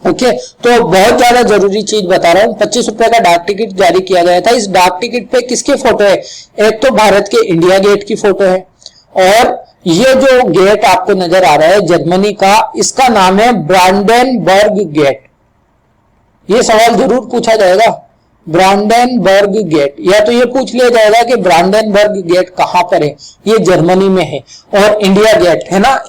ओके, तो बहुत ज्यादा जरूरी चीज बता रहा हूं, 25 रुपए का डाक टिकट जारी किया गया था। इस डाक टिकट पे किसके फोटो है, एक तो भारत के इंडिया गेट की फोटो है, और ये जो गेट आपको नजर आ रहा है जर्मनी का, इसका नाम है ब्रांडेनबर्ग गेट। ये सवाल जरूर पूछा जाएगा, ब्रांडेनबर्ग गेट, या तो ये पूछ लिया जाएगा कि ब्रांडेनबर्ग गेट कहां पर है, ये जर्मनी में है, और इंडिया गेट है ना,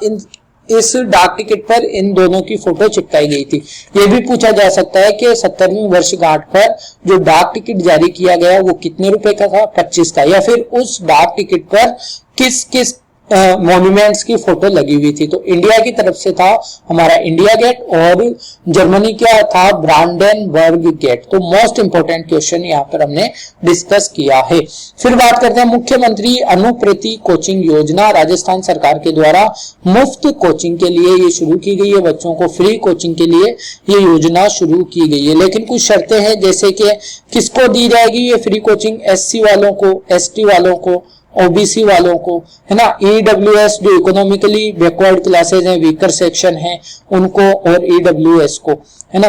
इस डाक टिकट पर इन दोनों की फोटो चिपकाई गई थी। यह भी पूछा जा सकता है कि 70वीं वर्षगांठ पर जो डाक टिकट जारी किया गया वो कितने रुपए का था, 25 का, या फिर उस डाक टिकट पर किस किस मॉन्यूमेंट्स की फोटो लगी हुई थी। तो इंडिया की तरफ से था हमारा इंडिया गेट, और जर्मनी क्या था, ब्रांडेनबर्ग गेट। तो मोस्ट इंपोर्टेंट क्वेश्चन यहाँ पर हमने डिस्कस किया है। फिर बात करते हैं मुख्यमंत्री अनुप्रति कोचिंग योजना, राजस्थान सरकार के द्वारा मुफ्त कोचिंग के लिए ये शुरू की गई है, बच्चों को फ्री कोचिंग के लिए ये योजना शुरू की गई है, लेकिन कुछ शर्तें हैं, जैसे कि किसको दी जाएगी ये फ्री कोचिंग, एससी वालों को, एसटी वालों को, ओबीसी वालों को, है ना, ईडब्ल्यूएस जो इकोनॉमिकली बैकवर्ड क्लासेज हैं, वीकर सेक्शन है उनको, और ईडब्ल्यूएस को, है ना,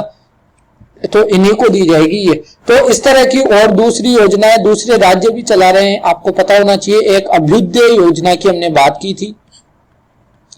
तो इन्हीं को दी जाएगी ये। तो इस तरह की और दूसरी योजनाएं दूसरे राज्य भी चला रहे हैं, आपको पता होना चाहिए। एक अभ्युदय योजना की हमने बात की थी,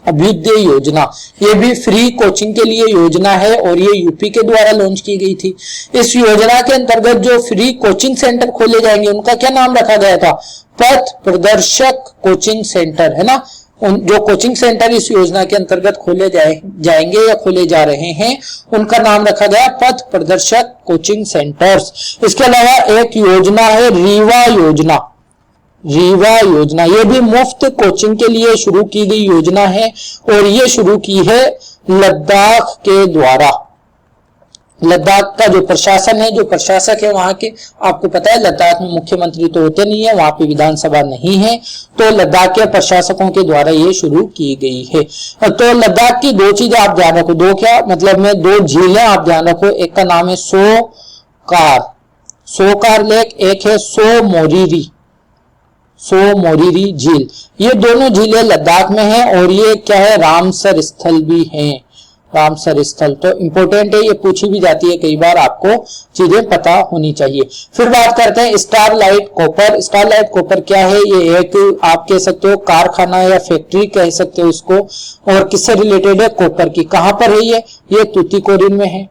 अभ्युदय योजना, ये भी फ्री कोचिंग के लिए योजना है, और ये यूपी के द्वारा लॉन्च की गई थी। इस योजना के अंतर्गत जो फ्री कोचिंग सेंटर खोले जाएंगे उनका क्या नाम रखा गया था, पथ प्रदर्शक कोचिंग सेंटर, है ना। जो कोचिंग सेंटर इस योजना के अंतर्गत खोले जाएंगे या खोले जा रहे हैं, उनका नाम रखा गया पथ प्रदर्शक कोचिंग सेंटर्स। इसके अलावा एक योजना है रीवा योजना, रीवा योजना, ये भी मुफ्त कोचिंग के लिए शुरू की गई योजना है, और ये शुरू की है लद्दाख के द्वारा। लद्दाख का जो प्रशासन है, जो प्रशासक है वहां के, आपको पता है लद्दाख में मुख्यमंत्री तो होते नहीं है, वहां पे विधानसभा नहीं है, तो लद्दाख के प्रशासकों के द्वारा ये शुरू की गई है। तो लद्दाख की दो चीजें आप ध्यान रखो, दो क्या मतलब में, दो झीलें आप ध्यान रखो, एक का नाम है सोकार लेक, एक है सो मोरीरी झील। ये दोनों झीलें लद्दाख में हैं, और ये क्या है, रामसर स्थल भी हैं, रामसर स्थल। तो इंपॉर्टेंट है, ये पूछी भी जाती है कई बार, आपको चीजें पता होनी चाहिए। फिर बात करते हैं स्टारलाइट कॉपर। स्टारलाइट कॉपर क्या है, ये एक आप कह सकते हो कारखाना या फैक्ट्री कह सकते हो इसको, और किससे रिलेटेड है, कॉपर की। कहां पर है ये तूतीकोरिन में है,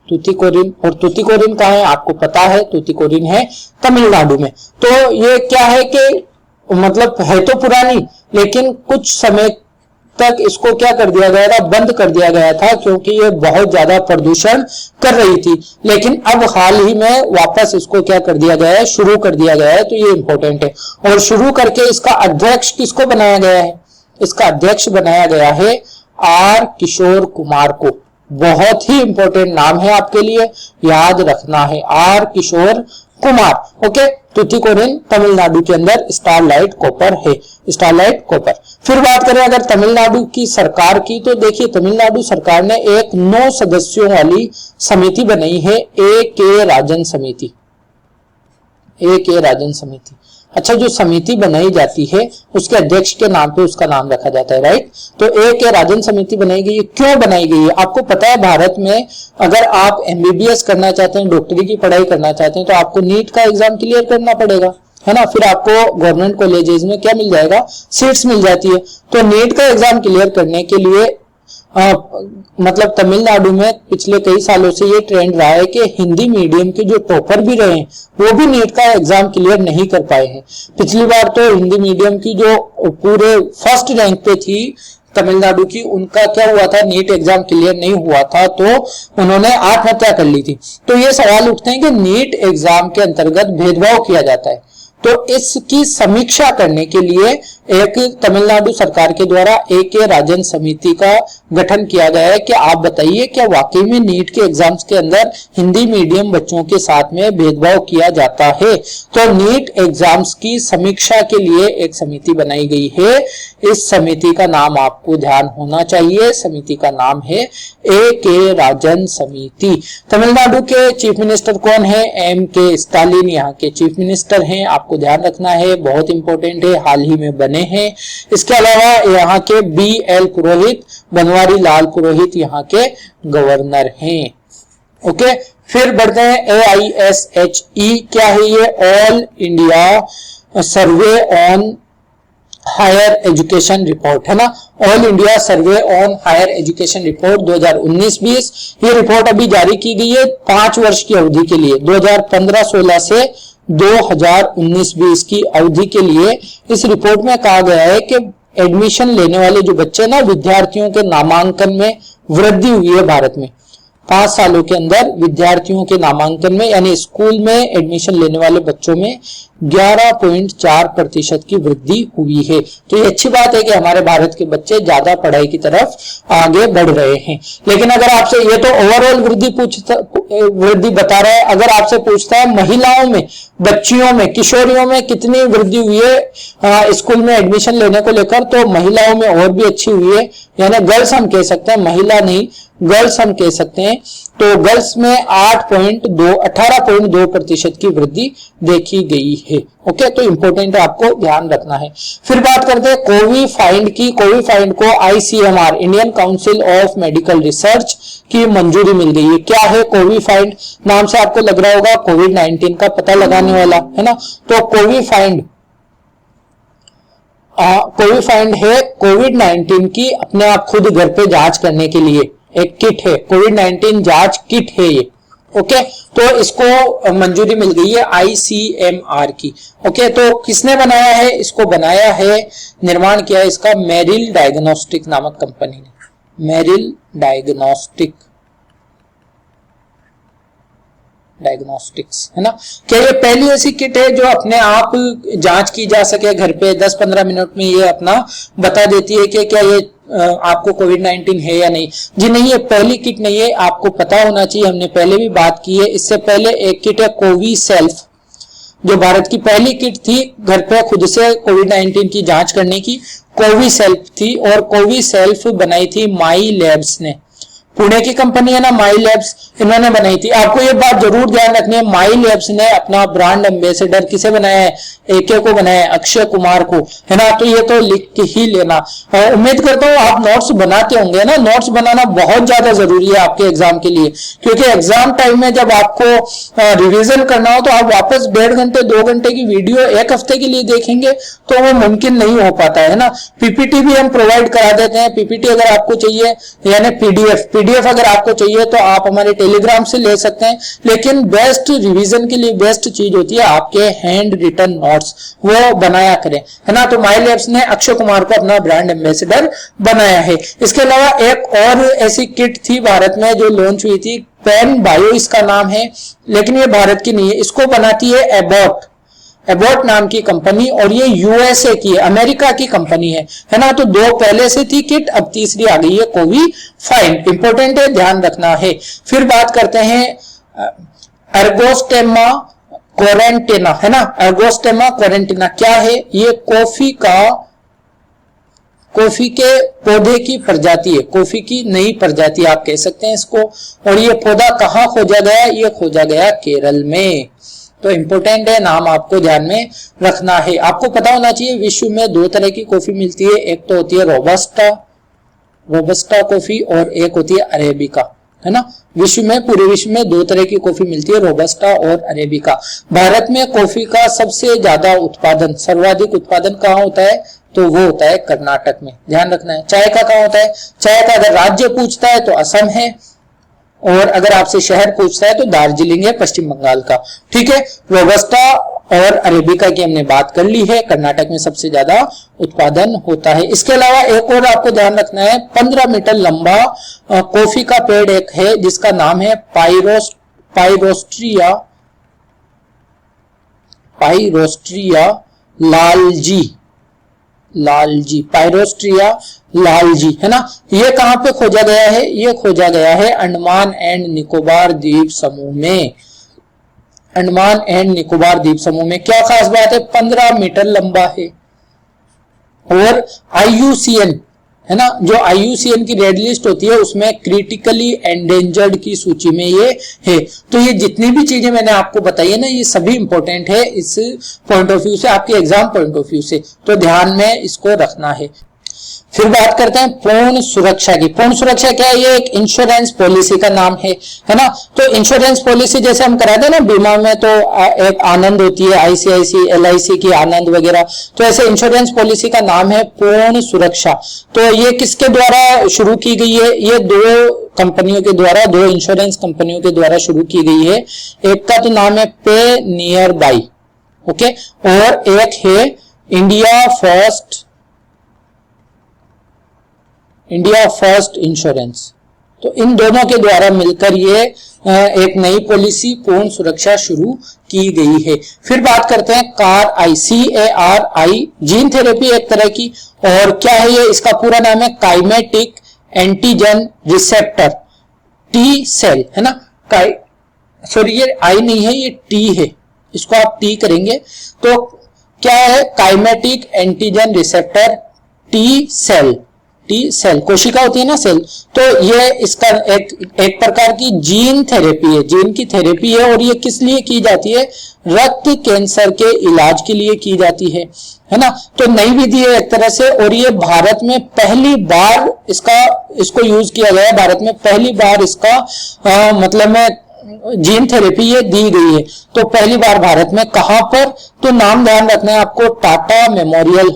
तूतीकोरिन। और तूतीकोरिन कहाँ है आपको पता है, तूतीकोरिन है तमिलनाडु में। तो ये क्या है कि मतलब है तो पुरानी, लेकिन कुछ समय तक इसको क्या कर दिया गया था, बंद कर दिया गया था, क्योंकि ये बहुत ज्यादा प्रदूषण कर रही थी। लेकिन अब हाल ही में वापस इसको क्या कर दिया गया है, शुरू कर दिया गया है। तो ये इंपॉर्टेंट है। और शुरू करके इसका अध्यक्ष किसको बनाया गया है, इसका अध्यक्ष बनाया गया है आर किशोर कुमार को। बहुत ही इंपॉर्टेंट नाम है, आपके लिए याद रखना है, आर किशोर कुमार। ओके, तूतीकोरिन तमिलनाडु के अंदर स्टारलाइट कॉपर है, स्टारलाइट कॉपर। फिर बात करें अगर तमिलनाडु की सरकार की, तो देखिए तमिलनाडु सरकार ने एक 9 सदस्यों वाली समिति बनाई है, ए के राजन समिति, ए के राजन समिति। अच्छा, जो समिति बनाई जाती है उसके अध्यक्ष के नाम पे उसका नाम रखा जाता है, राइट। तो ए के राजन समिति बनाई गई है। क्यों बनाई गई है, आपको पता है भारत में अगर आप एमबीबीएस करना चाहते हैं, डॉक्टरी की पढ़ाई करना चाहते हैं, तो आपको नीट का एग्जाम क्लियर करना पड़ेगा, है ना। फिर आपको गवर्नमेंट कॉलेजेस में क्या मिल जाएगा, सीट्स मिल जाती है। तो नीट का एग्जाम क्लियर करने के लिए मतलब तमिलनाडु में पिछले कई सालों से ये ट्रेंड रहा है कि हिंदी मीडियम के जो टॉपर भी रहे वो भी नीट का एग्जाम क्लियर नहीं कर पाए हैं। पिछली बार तो हिंदी मीडियम की जो पूरे फर्स्ट रैंक पे थी तमिलनाडु की, उनका क्या हुआ था, नीट एग्जाम क्लियर नहीं हुआ था, तो उन्होंने आत्महत्या कर ली थी। तो ये सवाल उठते हैं कि नीट एग्जाम के अंतर्गत भेदभाव किया जाता है, तो इसकी समीक्षा करने के लिए एक तमिलनाडु सरकार के द्वारा A.K. राजन समिति का गठन किया गया है कि आप बताइए क्या वाकई में नीट के एग्जाम्स के अंदर हिंदी मीडियम बच्चों के साथ में भेदभाव किया जाता है। तो नीट एग्जाम्स की समीक्षा के लिए एक समिति बनाई गई है। इस समिति का नाम आपको ध्यान होना चाहिए। समिति का नाम है A.K. राजन समिति। तमिलनाडु के चीफ मिनिस्टर कौन है? M.K. स्टालिन यहाँ के चीफ मिनिस्टर हैं। आपको ध्यान रखना है, बहुत इंपॉर्टेंट है, हाल ही में बने हैं। इसके अलावा यहाँ के B.L. पुरोहित, बनवारी लाल पुरोहित यहाँ के गवर्नर हैं। ओके, फिर बढ़ते हैं AISHE। क्या है ये? All India survey on higher education report है ना। All India survey on higher education report 2019-20। ये रिपोर्ट अभी जारी की गई है 5 वर्ष की अवधि के लिए, 2015-16 से 2019-20 की अवधि के लिए। इस रिपोर्ट में कहा गया है कि एडमिशन लेने वाले जो बच्चे ना, विद्यार्थियों के नामांकन में वृद्धि हुई है भारत में। 5 सालों के अंदर विद्यार्थियों के नामांकन में यानी स्कूल में एडमिशन लेने वाले बच्चों में 11.4% की वृद्धि हुई है। तो ये अच्छी बात है कि हमारे भारत के बच्चे ज्यादा पढ़ाई की तरफ आगे बढ़ रहे हैं। लेकिन अगर आपसे, ये तो ओवरऑल वृद्धि बता रहा है, अगर आपसे पूछता है महिलाओं में, बच्चियों में, किशोरियों में कितनी वृद्धि हुई है स्कूल में एडमिशन लेने को लेकर, तो महिलाओं में और भी अच्छी हुई है। यानी गर्ल्स हम कह सकते हैं, महिला नहीं गर्ल्स हम कह सकते हैं। तो गर्ल्स में 18.2% की वृद्धि देखी गई है। ओके, तो इंपॉर्टेंट है, आपको ध्यान रखना है। फिर बात करते हैं कोवी फाइंड की। कोवी फाइंड को ICMR, Indian council of medical research की मंजूरी मिल गई है। क्या है कोवी फाइंड? नाम से आपको लग रहा होगा कोविड-19 का पता लगाने वाला, है ना। तो कोवी फाइंड है कोविड-19 की अपने आप खुद घर पे जांच करने के लिए एक किट है, कोविड-19 जांच किट है ये। ओके, तो इसको मंजूरी मिल गई है ICMR की। ओके, तो किसने बनाया है? इसको बनाया है, निर्माण किया है इसका मेरिल डायग्नोस्टिक नामक कंपनी ने। मेरिल डायग्नोस्टिक्स, है ना। क्या ये पहली ऐसी किट है जो अपने आप जांच की जा सके घर पे? 10-15 मिनट में ये अपना बता देती है कि क्या ये आपको कोविड-19 है या नहीं। जी नहीं, ये पहली किट नहीं है, आपको पता होना चाहिए। हमने पहले भी बात की है। इससे पहले एक किट है कोवी सेल्फ, जो भारत की पहली किट थी घर पे खुद से कोविड-19 की जांच करने की, कोवी सेल्फ थी। और कोवी सेल्फ बनाई थी माई लैब्स ने, पुणे की कंपनी है ना माई लैब्स, इन्होंने बनाई थी। आपको ये बात जरूर ध्यान रखनी है, माई लैब्स ने अपना ब्रांड एम्बेसडर किसे बनाया है? AK को बनाया है, अक्षय कुमार को, है ना। तो ये तो लिख के ही लेना। उम्मीद करता हूँ आप नोट्स बनाते होंगे ना। नोट्स बनाना बहुत ज्यादा जरूरी है आपके एग्जाम के लिए, क्योंकि एग्जाम टाइम में जब आपको रिविजन करना हो तो आप वापस 1.5 घंटे 2 घंटे की वीडियो 1 हफ्ते के लिए देखेंगे तो वो मुमकिन नहीं हो पाता है ना। PPT भी हम प्रोवाइड करा देते हैं। PPT अगर आपको चाहिए, यानी PDF अगर आपको चाहिए तो आप हमारे टेलीग्राम से ले सकते हैं। लेकिन बेस्ट रिवीजन के लिए बेस्ट चीज होती है आपके हैंड रिटन नोट्स, वो बनाया करें, है ना। तो माई लैब्स ने अक्षय कुमार को अपना ब्रांड एम्बेसडर बनाया है। इसके अलावा एक और ऐसी किट थी भारत में जो लॉन्च हुई थी, पेन बायो इसका नाम है, लेकिन ये भारत की नहीं है। इसको बनाती है एबॉट नाम की कंपनी, और ये USA की है, अमेरिका की कंपनी है ना। तो 2 पहले से थी किट, अब तीसरी आ गई है कोवी फाइंड। इंपॉर्टेंट है, ध्यान रखना है। फिर बात करते हैं एर्गोस्टेमा क्वारेंटिना, है ना। एर्गोस्टेमा क्वारेंटिना क्या है? ये कॉफी के पौधे की प्रजाति है, कॉफी की नई प्रजाति आप कह सकते हैं इसको। और ये पौधा कहाँ खोजा गया? ये खोजा गया केरल में। तो इंपॉर्टेंट है, नाम आपको ध्यान में रखना है। आपको पता होना चाहिए विश्व में 2 तरह की कॉफी मिलती है, एक तो होती है रोबस्टा कॉफी और एक होती है अरेबिका, है ना। विश्व में, पूरे विश्व में 2 तरह की कॉफी मिलती है, रोबस्टा और अरेबिका। भारत में कॉफी का सबसे ज्यादा उत्पादन, सर्वाधिक उत्पादन कहाँ होता है? तो वो होता है कर्नाटक में, ध्यान रखना है। चाय का कहाँ होता है? चाय का अगर राज्य पूछता है तो असम है, और अगर आपसे शहर पूछता है तो दार्जिलिंग है, पश्चिम बंगाल का। ठीक है, रोबस्टा और अरेबिका की हमने बात कर ली है, कर्नाटक में सबसे ज्यादा उत्पादन होता है। इसके अलावा एक और आपको ध्यान रखना है, 15 मीटर लंबा कॉफी का पेड़ एक है जिसका नाम है पाइरोस्ट्रिया लालजी, लालजी, पाइरोस्ट्रिया लालजी, है ना। ये कहां पे खोजा गया है? ये खोजा गया है अंडमान एंड निकोबार द्वीप समूह में, अंडमान एंड निकोबार द्वीप समूह में। क्या खास बात है? 15 मीटर लंबा है और IUCN, है ना, जो IUCN की रेड लिस्ट होती है उसमें क्रिटिकली एंडेंजर्ड की सूची में ये है। तो ये जितनी भी चीजें मैंने आपको बताई है ना, ये सभी इंपॉर्टेंट है इस पॉइंट ऑफ व्यू से, आपके एग्जाम पॉइंट ऑफ व्यू से, तो ध्यान में इसको रखना है। फिर बात करते हैं पूर्ण सुरक्षा की। पूर्ण सुरक्षा क्या है? ये एक इंश्योरेंस पॉलिसी का नाम है ना। तो इंश्योरेंस पॉलिसी जैसे हम कराते हैं ना बीमा में, तो एक आनंद होती है, ICICI, LIC की आनंद वगैरह, तो ऐसे इंश्योरेंस पॉलिसी का नाम है पूर्ण सुरक्षा। तो ये किसके द्वारा शुरू की गई है? ये दो कंपनियों के द्वारा, दो इंश्योरेंस कंपनियों के द्वारा शुरू की गई है। एक का तो नाम है पे नियर बाई, ओके, और एक है इंडिया फर्स्ट इंश्योरेंस। तो इन दोनों के द्वारा मिलकर ये एक नई पॉलिसी पूर्ण सुरक्षा शुरू की गई है। फिर बात करते हैं CARI, जीन थेरेपी एक तरह की, और क्या है ये? इसका पूरा नाम है chimeric antigen receptor T cell, है ना। सॉरी, ये आई नहीं है, ये टी है, इसको आप टी करेंगे। तो क्या है? Chimeric antigen receptor T cell, T cell कोशिका होती है ना, सेल। तो ये इसका एक प्रकार की जीन थेरेपी है, जीन की थेरेपी है, और ये किस लिए की जाती है? रक्त कैंसर के इलाज के लिए की जाती है ना। तो नई विधि है एक तरह से, और ये भारत में पहली बार इसको यूज किया गया है। भारत में पहली बार इसका मतलब में जीन थेरेपी ये दी गई है। तो पहली बार भारत में कहां पर? तो नाम ध्यान रखना है आपको, टाटा मेमोरियल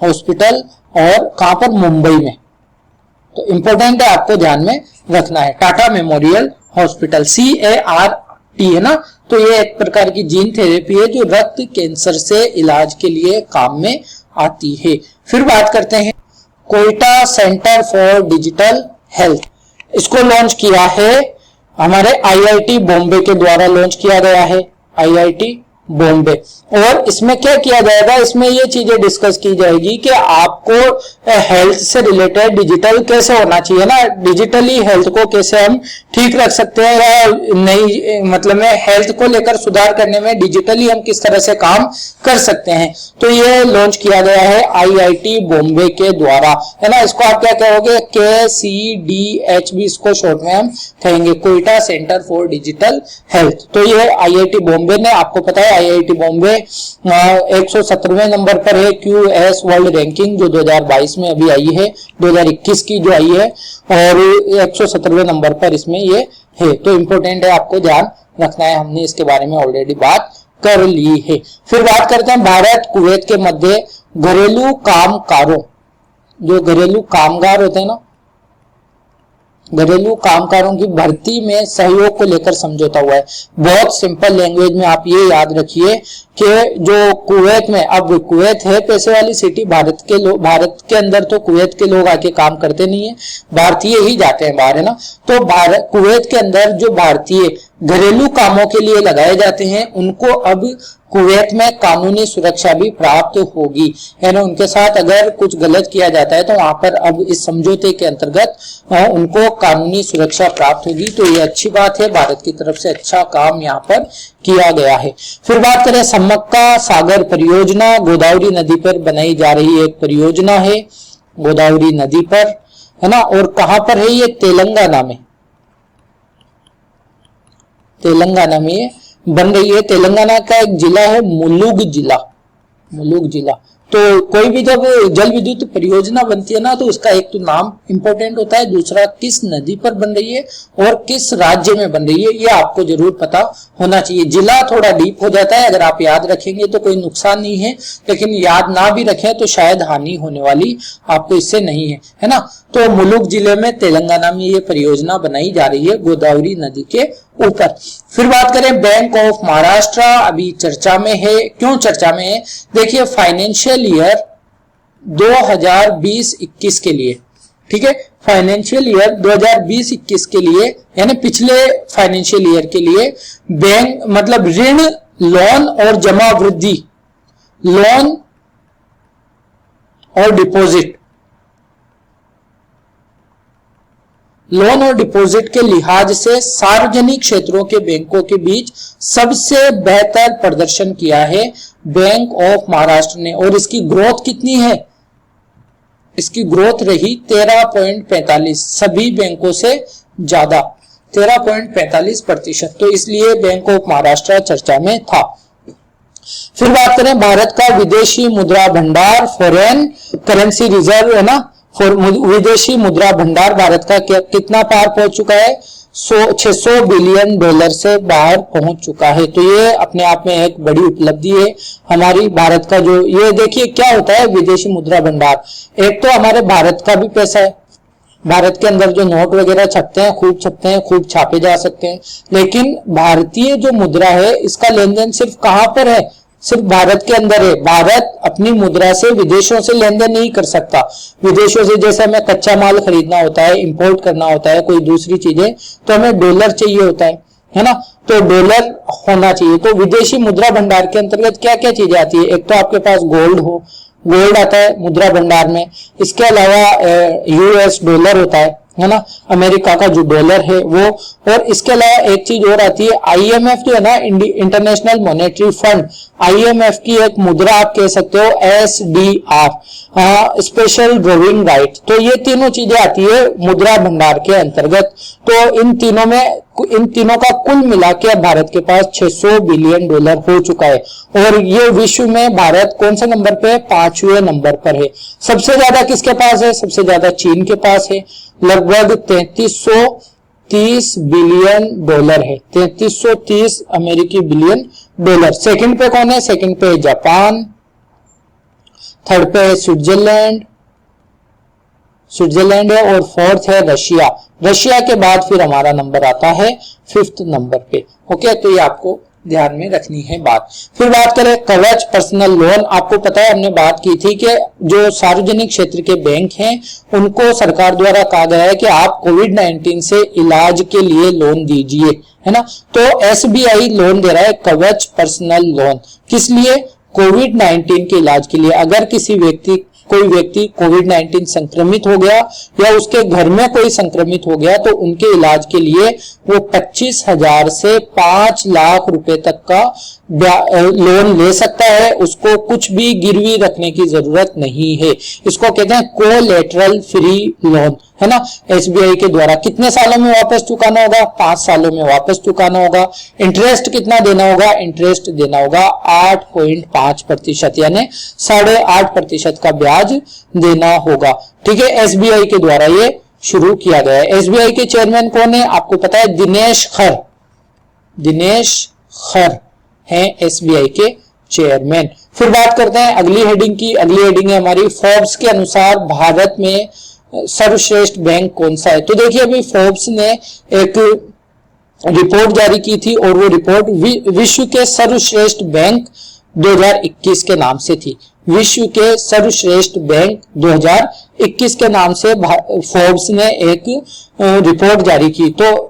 हॉस्पिटल, और कहां पर? मुंबई में। तो इंपॉर्टेंट है, आपको ध्यान में रखना है, टाटा मेमोरियल हॉस्पिटल, CART, है ना। तो ये एक प्रकार की जीन थेरेपी है जो रक्त कैंसर से इलाज के लिए काम में आती है। फिर बात करते हैं Quetta centre for digital health. इसको लॉन्च किया है हमारे IIT बॉम्बे के द्वारा, लॉन्च किया गया है IIT बॉम्बे। और इसमें क्या किया जाएगा? इसमें ये चीजें डिस्कस की जाएगी कि आपको हेल्थ से रिलेटेड डिजिटल कैसे होना चाहिए ना, डिजिटली हेल्थ को कैसे हम ठीक रख सकते हैं, या नई मतलब में हेल्थ को लेकर सुधार करने में डिजिटली हम किस तरह से काम कर सकते हैं। तो ये लॉन्च किया गया है IIT बॉम्बे के द्वारा, है ना। इसको आप क्या कहोगे? KCDH भी इसको शॉर्ट में हम कहेंगे, Quetta centre for digital health. तो ये IIT बॉम्बे ने, आपको पता है IIT बॉम्बे 117वें नंबर पर है QS वर्ल्ड रैंकिंग, जो 2022 में अभी आई है, 2021 की जो आई है, और 117वें नंबर पर इसमें ये है। तो इंपॉर्टेंट है, आपको ध्यान रखना है, हमने इसके बारे में ऑलरेडी बात कर ली है। फिर बात करते हैं भारत कुवैत के मध्य घरेलू कामगारों, जो घरेलू कामगार होते हैं ना, घरेलू कामगारों की भर्ती में सहयोग को लेकर समझौता हुआ है। बहुत सिंपल लैंग्वेज में आप ये याद रखिए कि जो कुवैत में, अब कुवैत है पैसे वाली सिटी, भारत के अंदर तो कुवैत के लोग आके काम करते नहीं है, भारतीय ही जाते हैं बाहर, है ना। तो कुवैत के अंदर जो भारतीय घरेलू कामों के लिए लगाए जाते हैं, उनको अब कुवैत में कानूनी सुरक्षा भी प्राप्त होगी, है ना। उनके साथ अगर कुछ गलत किया जाता है तो वहां पर अब इस समझौते के अंतर्गत उनको कानूनी सुरक्षा प्राप्त होगी। तो ये अच्छी बात है, भारत की तरफ से अच्छा काम यहाँ पर किया गया है। फिर बात करें सम्मक्का सागर परियोजना, गोदावरी नदी पर बनाई जा रही एक परियोजना है, गोदावरी नदी पर, है ना। और कहां पर है ये? तेलंगाना में, तेलंगाना में ये बन रही है। तेलंगाना का एक जिला है मुलुगु जिला। तो कोई भी जब जल विद्युत परियोजना बनती है ना, तो उसका एक तो नाम इंपॉर्टेंट होता है, दूसरा किस नदी पर बन रही है और किस राज्य में बन रही है, ये आपको जरूर पता होना चाहिए। जिला थोड़ा डीप हो जाता है, अगर आप याद रखेंगे तो कोई नुकसान नहीं है, लेकिन याद ना भी रखें तो शायद हानि होने वाली आपको इससे नहीं है, है ना। तो मुलुगु जिले में तेलंगाना में ये परियोजना बनाई जा रही है गोदावरी नदी के ऊपर। फिर बात करें बैंक ऑफ महाराष्ट्र, अभी चर्चा में है। क्यों चर्चा में है? देखिए, फाइनेंशियल ईयर 2020-21 के लिए, ठीक है, फाइनेंशियल ईयर 2020-21 के लिए, यानी पिछले फाइनेंशियल ईयर के लिए बैंक मतलब ऋण, लोन और जमा वृद्धि, लोन और डिपॉजिट, लोन और डिपॉजिट के लिहाज से सार्वजनिक क्षेत्रों के बैंकों के बीच सबसे बेहतर प्रदर्शन किया है बैंक ऑफ महाराष्ट्र ने। और इसकी ग्रोथ कितनी है? इसकी ग्रोथ रही 13.45, सभी बैंकों से ज्यादा 13.45%। तो इसलिए बैंक ऑफ महाराष्ट्र चर्चा में था। फिर बात करें भारत का विदेशी मुद्रा भंडार, फॉरेन करेंसी रिजर्व है ना, विदेशी मुद्रा भंडार भारत का कितना पार पहुंच चुका है? 600 बिलियन डॉलर से बाहर पहुंच चुका है। तो ये अपने आप में एक बड़ी उपलब्धि है हमारी भारत का। जो ये देखिए क्या होता है विदेशी मुद्रा भंडार, एक तो हमारे भारत का भी पैसा है, भारत के अंदर जो नोट वगैरह छपते हैं, खूब छपते हैं, खूब छापे जा सकते हैं, लेकिन भारतीय जो मुद्रा है इसका लेन देन सिर्फ कहां पर है? सिर्फ भारत के अंदर है। भारत अपनी मुद्रा से विदेशों से लेन देन नहीं कर सकता। विदेशों से जैसे हमें कच्चा माल खरीदना होता है, इंपोर्ट करना होता है, कोई दूसरी चीजें, तो हमें डॉलर चाहिए होता है ना, तो डॉलर होना चाहिए। तो विदेशी मुद्रा भंडार के अंतर्गत क्या क्या चीजें आती है? एक तो आपके पास गोल्ड हो, गोल्ड आता है मुद्रा भंडार में। इसके अलावा यूएस डॉलर होता है ना, अमेरिका का जो डॉलर है वो। और इसके अलावा एक चीज और आती है, आईएमएफ जो है ना, इंटरनेशनल मॉनेटरी फंड, आईएमएफ की एक मुद्रा आप कह सकते हो एसडीआर, स्पेशल ड्रॉइंग राइट। तो ये तीनों चीजें आती है मुद्रा भंडार के अंतर्गत। तो इन तीनों का कुल मिला के भारत के पास 600 बिलियन डॉलर हो चुका है। और ये विश्व में भारत कौन से नंबर पे है? 5वें नंबर पर है। सबसे ज्यादा किसके पास है? सबसे ज्यादा चीन के पास है, लगभग 3330 बिलियन डॉलर है, 3330 अमेरिकी बिलियन डॉलर। सेकंड पे कौन है? सेकंड पे जापान, थर्ड पे है स्विट्जरलैंड है, और फोर्थ है रशिया। रशिया के बाद फिर हमारा नंबर आता है 5th नंबर पे। ओके, तो ये आपको ध्यान में रखनी है बात। फिर बात करें कवच पर्सनल लोन। आपको पता है हमने बात की थी कि जो सार्वजनिक क्षेत्र के बैंक हैं उनको सरकार द्वारा कहा गया है कि आप कोविड-19 से इलाज के लिए लोन दीजिए, है ना। तो एसबीआई लोन दे रहा है कवच पर्सनल लोन। किस लिए? कोविड-19 के इलाज के लिए। अगर कोई व्यक्ति कोविड-19 संक्रमित हो गया या उसके घर में कोई संक्रमित हो गया, तो उनके इलाज के लिए वो 25,000 से 5 लाख रुपए तक का लोन ले सकता है। उसको कुछ भी गिरवी रखने की जरूरत नहीं है। इसको कहते हैं कोलेटरल फ्री लोन, है ना। एसबीआई के द्वारा कितने सालों में वापस चुकाना होगा? 5 सालों में वापस चुकाना होगा। इंटरेस्ट कितना देना होगा? इंटरेस्ट देना होगा 8.5%, यानी 8.5% का ब्याज देना होगा। ठीक है, एसबीआई के द्वारा ये शुरू किया गया है। एसबीआई के चेयरमैन कौन है? आपको पता है, दिनेश खर हैं एसबीआई के चेयरमैन। फिर बात करते हैं अगली हेडिंग की। अगली हेडिंग है हमारी, फोर्ब्स के अनुसार भारत में सर्वश्रेष्ठ बैंक कौन सा है। तो देखिए, अभी फोर्ब्स ने एक रिपोर्ट जारी की थी और वो रिपोर्ट विश्व के सर्वश्रेष्ठ बैंक 2021 के नाम से थी। विश्व के सर्वश्रेष्ठ बैंक 2021 के नाम से फोर्ब्स ने एक रिपोर्ट जारी की। तो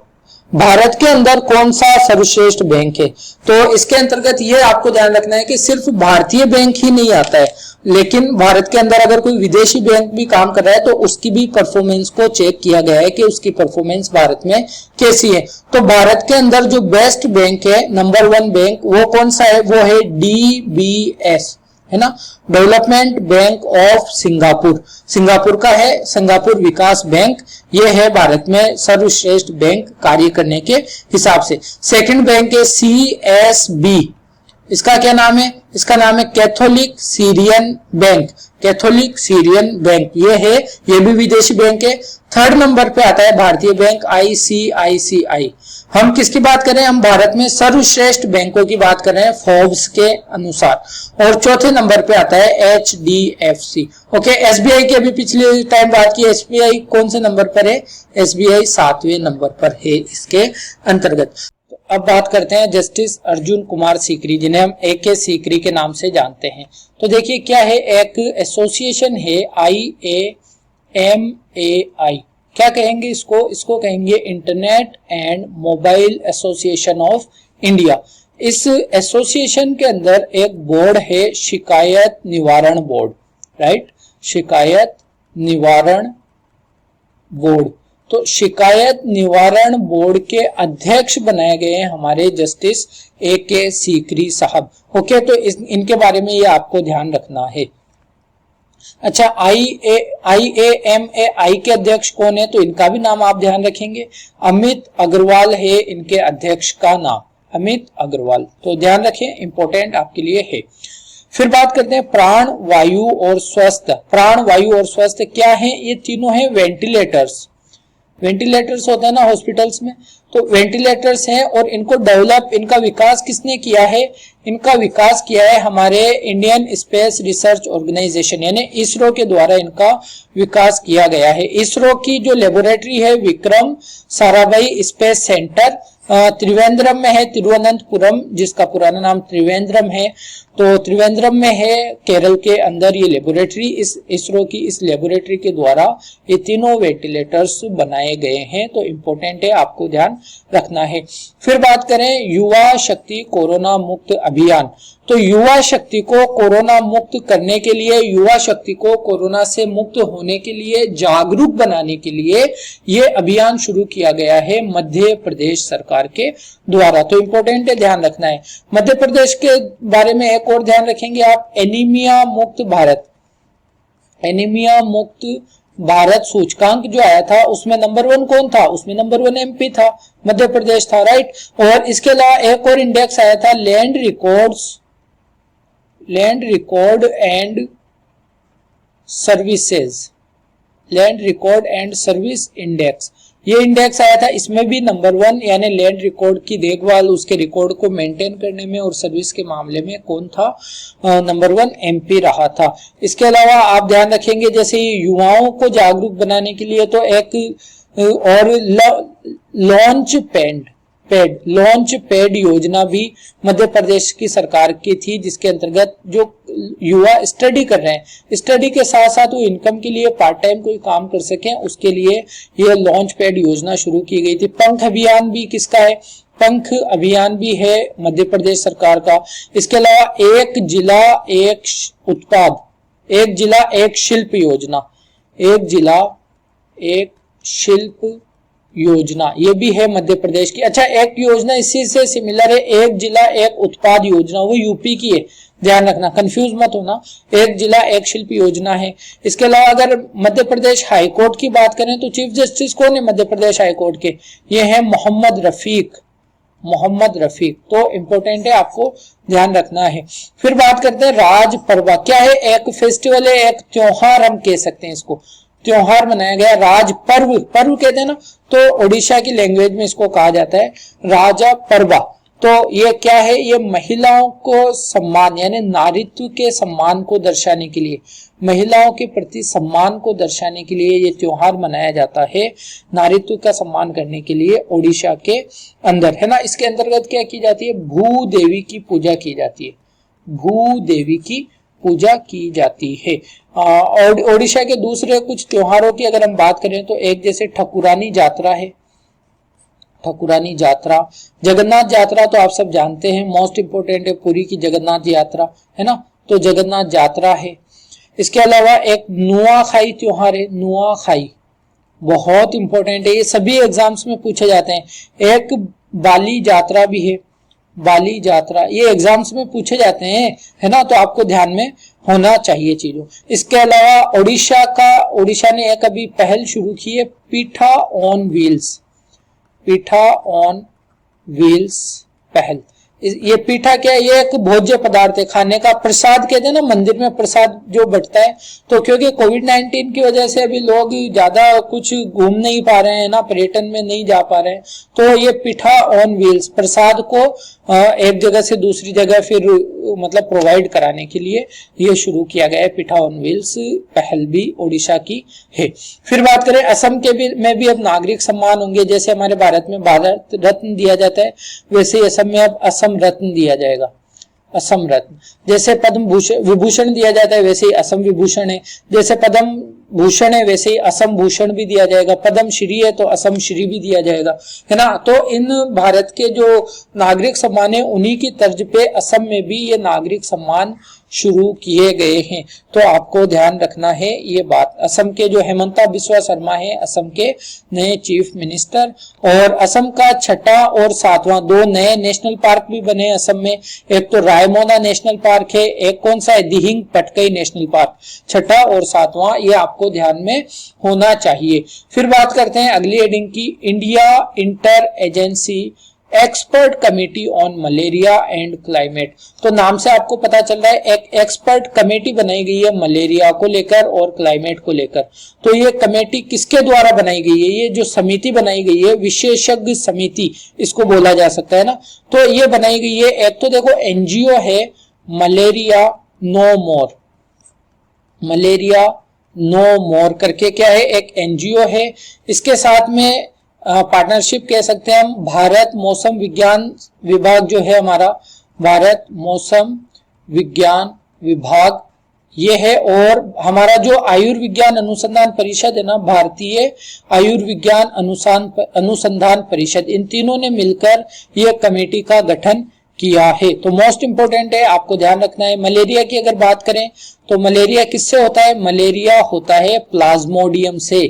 भारत के अंदर कौन सा सर्वश्रेष्ठ बैंक है? तो इसके अंतर्गत ये आपको ध्यान रखना है कि सिर्फ भारतीय बैंक ही नहीं आता है, लेकिन भारत के अंदर अगर कोई विदेशी बैंक भी काम कर रहा है तो उसकी भी परफॉर्मेंस को चेक किया गया है कि उसकी परफॉर्मेंस भारत में कैसी है। तो भारत के अंदर जो बेस्ट बैंक है, नंबर 1 बैंक, वो कौन सा है? वो है डीबीएस, है ना, डेवलपमेंट बैंक ऑफ सिंगापुर का है, सिंगापुर विकास बैंक। ये है भारत में सर्वश्रेष्ठ बैंक कार्य करने के हिसाब से। सेकंड बैंक है सीएसबी। इसका क्या नाम है? इसका नाम है कैथोलिक सीरियन बैंक। ये भी विदेशी बैंक है। थर्ड नंबर पे आता है भारतीय बैंक आईसीआईसीआई। हम किसकी बात कर रहे हैं? हम भारत में सर्वश्रेष्ठ बैंकों की बात कर रहे हैं फोर्ब्स के अनुसार। और चौथे नंबर पे आता है एचडीएफसी। ओके, एसबीआई की अभी पिछले टाइम बात की, एसबीआई कौन से नंबर पर है? एसबीआई 7वें नंबर पर है इसके अंतर्गत। तो अब बात करते हैं जस्टिस अर्जुन कुमार सीकरी, जिन्हें हम AK सीकरी के नाम से जानते हैं। तो देखिए क्या है, एक एसोसिएशन है IAMAI, क्या कहेंगे इसको? इसको कहेंगे internet and mobile association of India. इस एसोसिएशन के अंदर एक बोर्ड है शिकायत निवारण बोर्ड, राइट, शिकायत निवारण बोर्ड। तो शिकायत निवारण बोर्ड के अध्यक्ष बनाए गए हैं हमारे जस्टिस AK सीकरी साहब। ओके, तो इनके बारे में ये आपको ध्यान रखना है। अच्छा, IAMAI के अध्यक्ष कौन है? तो इनका भी नाम आप ध्यान रखेंगे, अमित अग्रवाल है इनके अध्यक्ष का नाम, अमित अग्रवाल। तो ध्यान रखें, इंपॉर्टेंट आपके लिए है। फिर बात करते हैं प्राण, वायु और स्वास्थ्य। प्राण, वायु और स्वास्थ्य क्या है? ये तीनों है वेंटिलेटर्स। वेंटिलेटर्स होते हैं ना हॉस्पिटल्स में, तो वेंटिलेटर्स हैं और इनको डेवलप, इनका विकास किसने किया है? इनका विकास किया है हमारे इंडियन स्पेस रिसर्च ऑर्गेनाइजेशन यानी इसरो के द्वारा इनका विकास किया गया है। इसरो की जो लेबोरेटरी है विक्रम साराभाई स्पेस सेंटर त्रिवेंद्रम में है, तिरुवनंतपुरम जिसका पुराना नाम त्रिवेंद्रम है, तो त्रिवेंद्रम में है केरल के अंदर ये लेबोरेटरी। इस इसरो की इस लेबोरेटरी के द्वारा ये तीनों वेंटिलेटर्स बनाए गए हैं, तो इंपॉर्टेंट है, आपको ध्यान रखना है। फिर बात करें युवा शक्ति कोरोना मुक्त अभियान। तो युवा शक्ति को कोरोना मुक्त करने के लिए, युवा शक्ति को कोरोना से मुक्त होने के लिए, जागरूक बनाने के लिए ये अभियान शुरू किया गया है मध्य प्रदेश सरकार के द्वारा। तो इंपॉर्टेंट है, ध्यान रखना है। मध्य प्रदेश के बारे में एक और ध्यान रखेंगे आप, एनीमिया मुक्त भारत। एनीमिया मुक्त भारत सूचकांक जो आया था उसमें नंबर 1 कौन था? उसमें नंबर 1 MP था, मध्य प्रदेश था, राइट। और इसके अलावा एक और इंडेक्स आया था land record and services, land record and service index. ये इंडेक्स आया था, इसमें भी नंबर 1 यानी लैंड रिकॉर्ड की देखभाल, उसके रिकॉर्ड को मेंटेन करने में और सर्विस के मामले में कौन था? नंबर 1 MP रहा था। इसके अलावा आप ध्यान रखेंगे जैसे युवाओं को जागरूक बनाने के लिए तो एक और लॉन्च पैड योजना भी मध्य प्रदेश की सरकार की थी, जिसके अंतर्गत जो युवा स्टडी कर रहे हैं, स्टडी के साथ साथ वो इनकम के लिए पार्ट टाइम कोई काम कर सकें, उसके लिए ये लॉन्च पैड योजना शुरू की गई थी। पंख अभियान भी किसका है? पंख अभियान भी है मध्य प्रदेश सरकार का। इसके अलावा एक जिला एक उत्पाद, एक जिला एक शिल्प योजना, एक जिला एक शिल्प योजना, ये भी है मध्य प्रदेश की। अच्छा, एक योजना इसी से सिमिलर है, एक जिला एक उत्पाद योजना, वो यूपी की है, ध्यान रखना, कंफ्यूज मत होना। एक जिला एक शिल्प योजना है। इसके अलावा अगर मध्य प्रदेश हाईकोर्ट की बात करें तो चीफ जस्टिस कौन है मध्य प्रदेश हाईकोर्ट के? ये है मोहम्मद रफीक। तो इंपॉर्टेंट है, आपको ध्यान रखना है। फिर बात करते हैं राज पर्व। क्या है? एक फेस्टिवल है, एक त्योहार हम कह सकते हैं इसको, त्योहार मनाया गया। राज पर्व कहते हैं ना, तो ओडिशा की लैंग्वेज में इसको कहा जाता है राजा पर्वा। तो ये क्या है? ये महिलाओं को सम्मान यानी नारीत्व के सम्मान को दर्शाने के लिए, महिलाओं के प्रति सम्मान को दर्शाने के लिए ये त्योहार मनाया जाता है, नारीत्व का सम्मान करने के लिए ओडिशा के अंदर, है ना। इसके अंतर्गत क्या की जाती है? भूदेवी की पूजा की जाती है, भूदेवी की पूजा की जाती है। और ओडिशा के दूसरे कुछ त्योहारों की अगर हम बात करें तो एक जैसे ठकुरानी जात्रा है, ठकुरानी जात्रा। जगन्नाथ यात्रा तो आप सब जानते हैं, मोस्ट इंपोर्टेंट है पुरी की जगन्नाथ यात्रा, है ना, तो जगन्नाथ यात्रा है। इसके अलावा एक नुआखाई त्योहार है, नुआखाई बहुत इंपॉर्टेंट है, ये सभी एग्जाम्स में पूछे जाते हैं। एक बाली यात्रा भी है, बाली यात्रा, ये एग्जाम्स में पूछे जाते हैं, है ना, तो आपको ध्यान में होना चाहिए चीजों। इसके अलावा ओडिशा ने एक अभी पहल शुरू की है, पीठा ऑन व्हील्स, पीठा ऑन व्हील्स पहल। ये पीठा क्या है? ये एक भोज्य पदार्थ है, खाने का प्रसाद कहते हैं ना, मंदिर में प्रसाद जो बंटता है। तो क्योंकि कोविड-19 की वजह से अभी लोग ज्यादा कुछ घूम नहीं पा रहे हैं ना, पर्यटन में नहीं जा पा रहे हैं, तो ये पीठा ऑन व्हील्स प्रसाद को एक जगह से दूसरी जगह फिर मतलब प्रोवाइड कराने के लिए ये शुरू किया गया है। पीठा ऑन व्हील्स पहल भी ओडिशा की है। फिर बात करें असम के में भी अब नागरिक सम्मान होंगे, जैसे हमारे भारत में भारत रत्न दिया जाता है, वैसे असम में अब असम रत्न दिया जाएगा, असम रत्न। जैसे पद्म विभूषण दिया जाता है, वैसे ही असम विभूषण है। जैसे पद्म भूषण है वैसे ही असम भूषण भी दिया जाएगा, पद्म श्री है तो असम श्री भी दिया जाएगा, है ना। तो इन भारत के जो नागरिक सम्मान है उन्हीं की तर्ज पे असम में भी ये नागरिक सम्मान शुरू किए गए हैं। तो आपको ध्यान रखना है ये बात। असम के जो हेमंता बिस्वा शर्मा है असम के नए चीफ मिनिस्टर, और असम का छठा और सातवां दो नए नेशनल पार्क भी बने असम में। एक तो रायमोना नेशनल पार्क है, एक कौन सा है, दिहिंग पटकई नेशनल पार्क, छठा और सातवां, ये आपको ध्यान में होना चाहिए। फिर बात करते हैं अगली हेडिंग की, India inter agency expert committee on malaria and climate. तो नाम से आपको पता चल रहा है एक एक्सपर्ट कमेटी बनाई गई है मलेरिया को लेकर और क्लाइमेट को लेकर। तो ये कमेटी किसके द्वारा बनाई गई है, ये जो समिति बनाई गई है विशेषज्ञ समिति इसको बोला जा सकता है ना। तो ये बनाई गई है, एक तो देखो एनजीओ है मलेरिया नो मोर, मलेरिया नो मोर करके क्या है, एक एनजीओ है। इसके साथ में पार्टनरशिप कह सकते हैं हम, भारत मौसम विज्ञान विभाग जो है हमारा, भारत मौसम विज्ञान विभाग ये है, और हमारा जो आयुर्विज्ञान अनुसंधान परिषद है ना, भारतीय आयुर्विज्ञान अनुसंधान परिषद, इन तीनों ने मिलकर ये कमेटी का गठन किया है। तो मोस्ट इंपोर्टेंट है, आपको ध्यान रखना है। मलेरिया की अगर बात करें तो मलेरिया किससे होता है, मलेरिया होता है प्लाज्मोडियम से,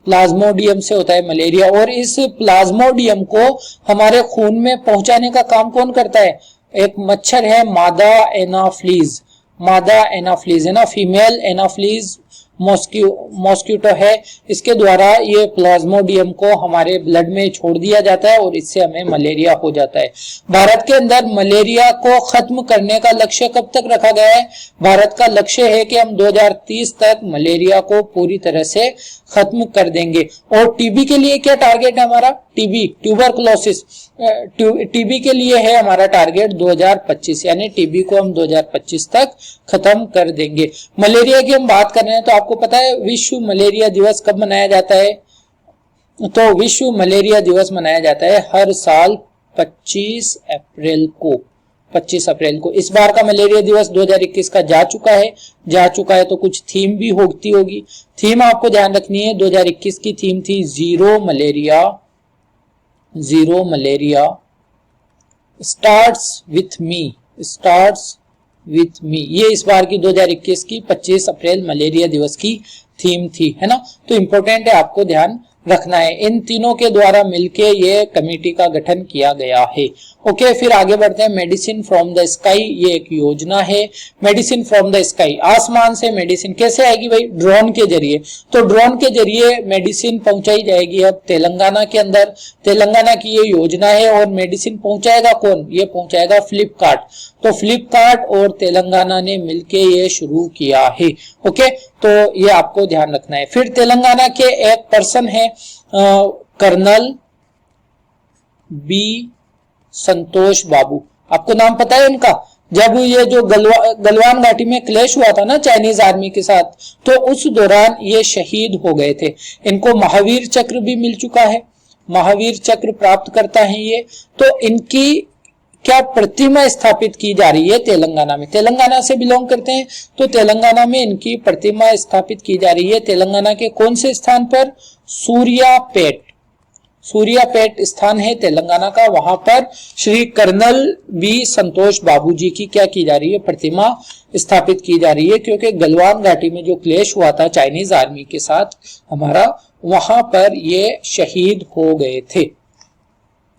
प्लाज्मोडियम से होता है मलेरिया। और इस प्लाज्मोडियम को हमारे खून में पहुंचाने का काम कौन करता है, एक मच्छर है मादा एनाफ्लीज, मादा एनाफ्लीज है ना, फीमेल एनाफ्लीज मॉस्किटो है, इसके द्वारा ये प्लाज्मोडियम को हमारे ब्लड में छोड़ दिया जाता है और इससे हमें मलेरिया हो जाता है। भारत के अंदर मलेरिया को खत्म करने का लक्ष्य कब तक रखा गया है, भारत का लक्ष्य है कि हम 2030 तक मलेरिया को पूरी तरह से खत्म कर देंगे। और टीबी के लिए क्या टारगेट है हमारा, टीबी ट्यूबरकुलोसिस, टीबी के लिए है हमारा टारगेट 2025, यानी टीबी को हम 2025 तक खत्म कर देंगे। मलेरिया की हम बात कर रहे हैं तो आपको पता है विश्व मलेरिया दिवस कब मनाया जाता है, तो विश्व मलेरिया दिवस मनाया जाता है हर साल 25 अप्रैल को, 25 अप्रैल को। इस बार का मलेरिया दिवस 2021 का जा चुका है तो कुछ थीम भी होगी। थीम आपको ध्यान रखनी है, 2021 की थीम थी zero malaria starts with me, starts with me, ये इस बार की 2021 की 25 अप्रैल मलेरिया दिवस की थीम थी, है ना। तो इंपॉर्टेंट है, आपको ध्यान रखना है। इन तीनों के द्वारा मिलके ये कमेटी का गठन किया गया है। ओके, फिर आगे बढ़ते हैं। मेडिसिन फ्रॉम द स्काई, ये एक योजना है। मेडिसिन फ्रॉम द स्काई, आसमान से मेडिसिन कैसे आएगी भाई, ड्रोन के जरिए। तो ड्रोन के जरिए मेडिसिन पहुंचाई जाएगी अब तेलंगाना के अंदर, तेलंगाना की ये योजना है। और मेडिसिन पहुंचाएगा कौन, ये पहुंचाएगा फ्लिपकार्ट। तो फ्लिपकार्ट और तेलंगाना ने मिलके ये शुरू किया है। ओके, तो ये आपको ध्यान रखना है। फिर तेलंगाना के एक पर्सन है कर्नल बी संतोष बाबू, आपको नाम पता है इनका। जब ये जो गलवान घाटी में क्लैश हुआ था ना चाइनीज आर्मी के साथ, तो उस दौरान ये शहीद हो गए थे। इनको महावीर चक्र भी मिल चुका है, महावीर चक्र प्राप्त करता है ये। तो इनकी क्या प्रतिमा स्थापित की जा रही है तेलंगाना में, तेलंगाना से बिलोंग करते हैं तो तेलंगाना में इनकी प्रतिमा स्थापित की जा रही है। तेलंगाना के कौन से स्थान पर, सूर्यापेट, सूर्यापेट स्थान है तेलंगाना का, वहां पर श्री कर्नल बी संतोष बाबू जी की क्या की जा रही है, प्रतिमा स्थापित की जा रही है। क्योंकि गलवान घाटी में जो क्लेश हुआ था चाइनीज आर्मी के साथ हमारा, वहां पर ये शहीद हो गए थे।